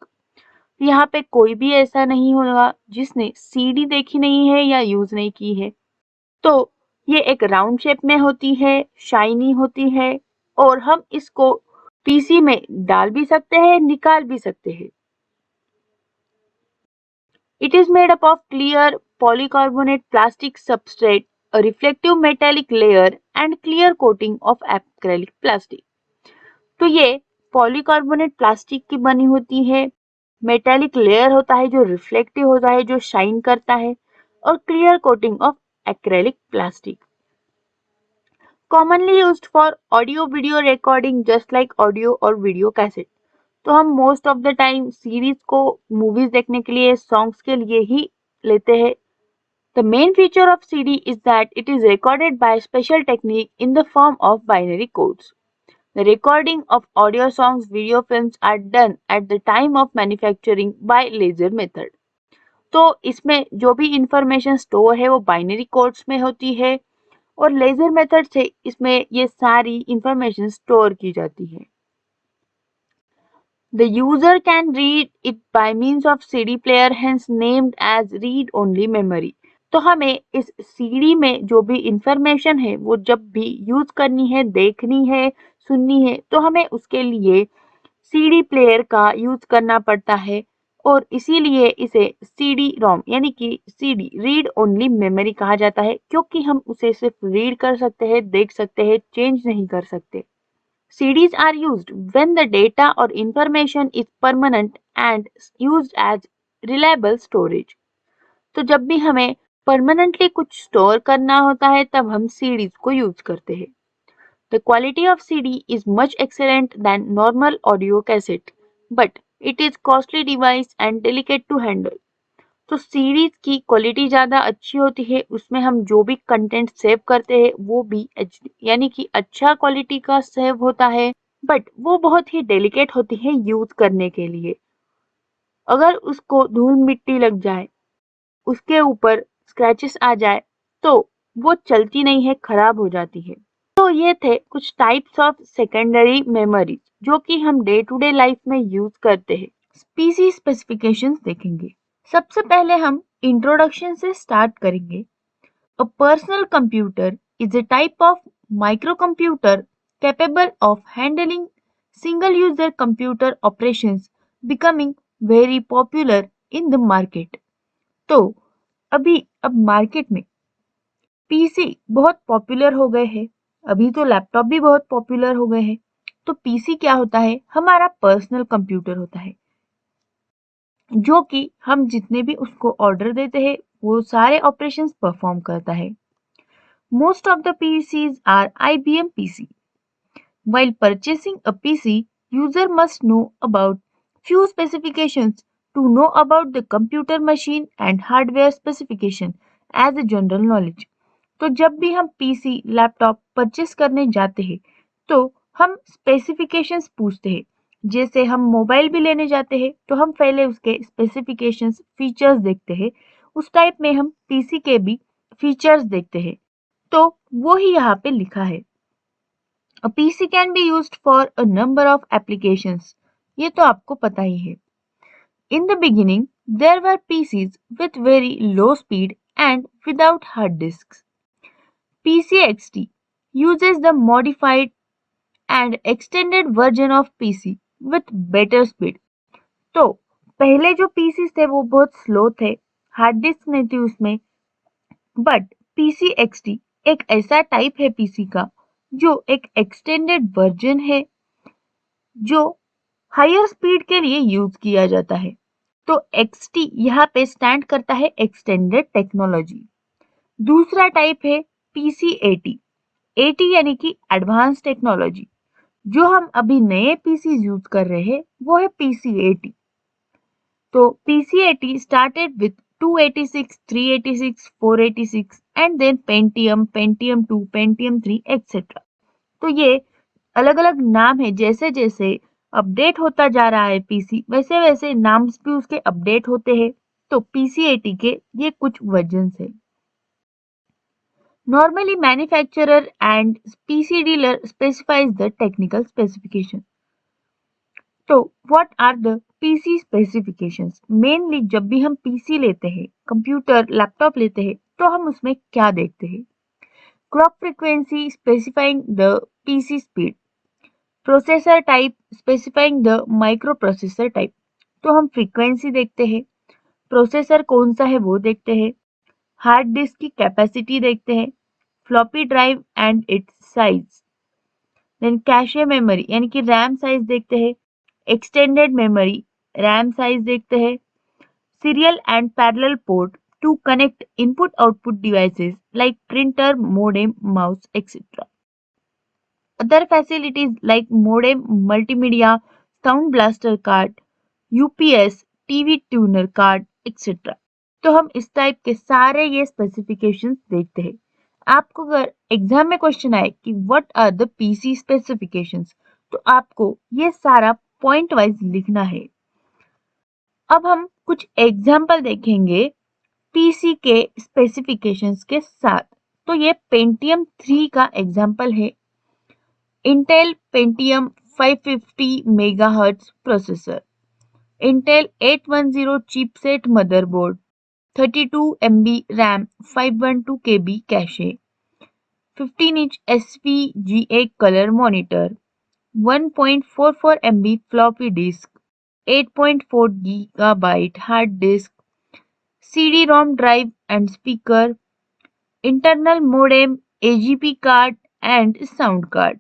यहाँ पे कोई भी ऐसा नहीं होगा जिसने CD देखी नहीं है या यूज नहीं की है. तो ये एक राउंड शेप में होती है, शाइनी होती है और हम इसको पीसी में डाल भी सकते हैं, निकाल भी सकते हैं. It is made up of clear polycarbonate plastic substrate, a reflective metallic layer and clear coating of acrylic plastic. तो ये पॉलीकार्बोनेट प्लास्टिक की बनी होती है, मेटेलिक लेयर होता है जो रिफ्लेक्टिव होता है, जो शाइन करता है, और clear coating of acrylic plastic. Commonly used for audio video recording just like audio और वीडियो कैसेट. तो हम most of the time series को मूवीज देखने के लिए, सॉन्ग्स के लिए ही लेते हैं. The main feature of CD is that it is recorded by a special technique in the form of binary codes. The recording of audio songs, video films are done at the time of manufacturing by laser method. तो इसमें जो भी इंफॉर्मेशन स्टोर है वो बाइनरी कोड्स में होती है और लेजर मेथड से इसमें ये सारी इंफॉर्मेशन स्टोर की जाती है. The user can read it by means of CD player, hence named as read-only memory. तो हमें इस CD में जो भी इंफॉर्मेशन है वो जब भी यूज करनी है, देखनी है, सुननी है तो हमें उसके लिए CD प्लेयर का यूज करना पड़ता है और इसीलिए इसे CD ROM यानी कि CD रीड ओनली मेमोरी कहा जाता है क्योंकि हम उसे सिर्फ रीड कर सकते हैं, देख सकते हैं, चेंज नहीं कर सकते. CDs are used when the data or information is permanent and used as reliable storage. तो जब भी हमें परमानेंटली कुछ स्टोर करना होता है तब हम CDs को यूज करते हैं. The quality of CD is much excellent than normal audio cassette, but it is costly device and delicate to handle. तो सीरीज की क्वालिटी ज़्यादा अच्छी होती है, उसमें हम जो भी कंटेंट सेव करते हैं वो भी HD यानी कि अच्छा क्वालिटी का सेव होता है, बट वो बहुत ही डेलिकेट होती है यूज करने के लिए. अगर उसको धूल मिट्टी लग जाए, उसके ऊपर स्क्रैचेस आ जाए तो वो चलती नहीं है, खराब हो जाती है. तो ये थे कुछ टाइप्स ऑफ सेकेंडरी मेमोरी जो कि हम डे टू डे लाइफ में यूज करते हैं. पीसी स्पेसिफिकेशंस देखेंगे. सबसे पहले हम इंट्रोडक्शन से स्टार्ट करेंगे. A personal computer is a type of micro computer capable of handling single user computer operations becoming very popular in the market. तो अब मार्केट में पीसी बहुत पॉपुलर हो गए हैं. अभी तो लैपटॉप भी बहुत पॉपुलर हो गए हैं. तो पीसी क्या होता है? हमारा पर्सनल कंप्यूटर होता है जो कि हम जितने भी उसको ऑर्डर देते हैं वो सारे ऑपरेशंस परफॉर्म करता है. Most of the PCs are IBM PC. While purchasing a PC, user must know about few specifications to know about the computer machine and hardware specification as a general knowledge. तो जब भी हम पीसी लैपटॉप परचेस करने जाते हैं तो हम स्पेसिफिकेशंस पूछते हैं। जैसे हम मोबाइल भी लेने जाते हैं तो हम पहले उसके स्पेसिफिकेशंस फीचर्स देखते हैं। उस टाइप में हम पीसी के भी फीचर्स देखते हैं। तो वो ही यहाँ पे लिखा है। A PC can be used for a number of applications. ये तो आपको पता ही है। In the beginning, there were PCs with very low speed and without hard disks. PCXT uses the modified and extended version of PC with better speed. तो पहले जो PCs थे वो बहुत स्लो थे, हार्ड डिस्क नहीं थी उसमें, बट PCXT एक ऐसा टाइप है पीसी का जो एक एक्सटेंडेड वर्जन है जो हायर स्पीड के लिए यूज किया जाता है। तो XT यहाँ पे स्टैंड करता है एक्सटेंडेड टेक्नोलॉजी। दूसरा टाइप है PC80। 80 यानी कि एडवांस टेक्नोलॉजी। जो हम अभी नए पीसी यूज कर रहे हैं वो है PC80। तो PC80 started with 286, 386, 486 and then Pentium, Pentium 2, Pentium 3 etc. तो ये अलग अलग नाम है। जैसे जैसे अपडेट होता जा रहा है पीसी वैसे वैसे नाम भी उसके अपडेट होते हैं। तो PC80 के ये कुछ वर्जन है। Normally manufacturer and PC dealer specifies the technical specification. तो what are the PC specifications? Mainly जब भी हम पीसी लेते हैं, कंप्यूटर लैपटॉप लेते हैं तो हम उसमें क्या देखते हैं? Clock frequency specifying the PC speed, processor type specifying the micro processor type. तो हम फ्रीक्वेंसी देखते हैं, प्रोसेसर कौन सा है वो देखते हैं, हार्ड डिस्क की कैपेसिटी देखते हैं, floppy drive and its size, then cache memory यानी कि रैम साइज देखते हैं, एक्सटेंडेड मेमोरी रैम साइज देखते हैं, serial and parallel port to connect input output devices like printer, modem, mouse etcetera. Other facilities like modem, multimedia, sound blaster card, UPS, TV tuner card etcetera. तो हम इस टाइप के सारे ये स्पेसिफिकेशंस देखते हैं। आपको अगर एग्जाम में क्वेश्चन आए कि what are the PC specifications तो आपको ये सारा पॉइंट वाइज लिखना है। अब हम कुछ एग्जाम्पल देखेंगे पीसी के स्पेसिफिकेशंस के साथ। तो ये पेंटियम 3 का एग्जाम्पल है। Intel Pentium 550 megahertz processor, Intel 810 chipset motherboard, 32 MB RAM, 512 KB cache, 15 inch SVGA colour monitor, 1.44 MB floppy disk, 8.4 GB hard disk, CD-ROM drive and speaker, internal modem, AGP card and sound card,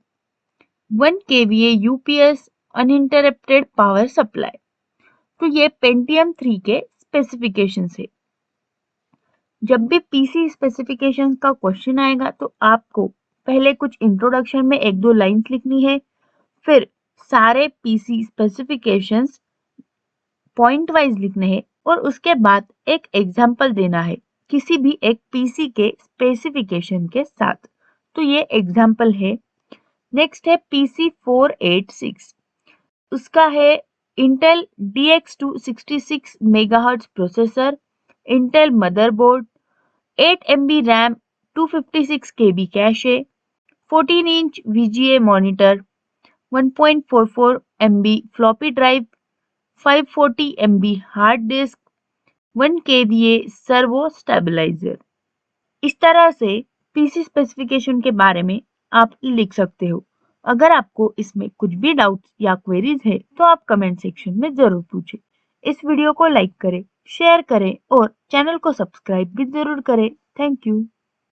1 kVA UPS uninterrupted power supply. तो ये पेंटियम 3 के स्पेसिफिकेशंस है। जब भी पीसी स्पेसिफिकेशंस का क्वेश्चन आएगा तो आपको पहले कुछ इंट्रोडक्शन में एक दो लाइंस लिखनी है, फिर सारे पीसी स्पेसिफिकेशंस पॉइंट वाइज लिखने हैं और उसके बाद एक एग्जाम्पल देना है किसी भी एक पीसी के स्पेसिफिकेशन के साथ। तो ये एग्जाम्पल है। नेक्स्ट है PC 486। उसका है Intel DX266 megahertz processor, Intel motherboard, 8 MB RAM, 256 KB cache, 14 inch VGA monitor, 1.44 MB floppy drive, 540 MB hard disk, 1 kVA servo stabiliser. इस तरह से पीसी स्पेसिफिकेशन के बारे में आप लिख सकते हो। अगर आपको इसमें कुछ भी डाउट्स या क्वेरीज है तो आप कमेंट सेक्शन में जरूर पूछें। इस वीडियो को लाइक करें, शेयर करें और चैनल को सब्सक्राइब भी जरूर करें। Thank you.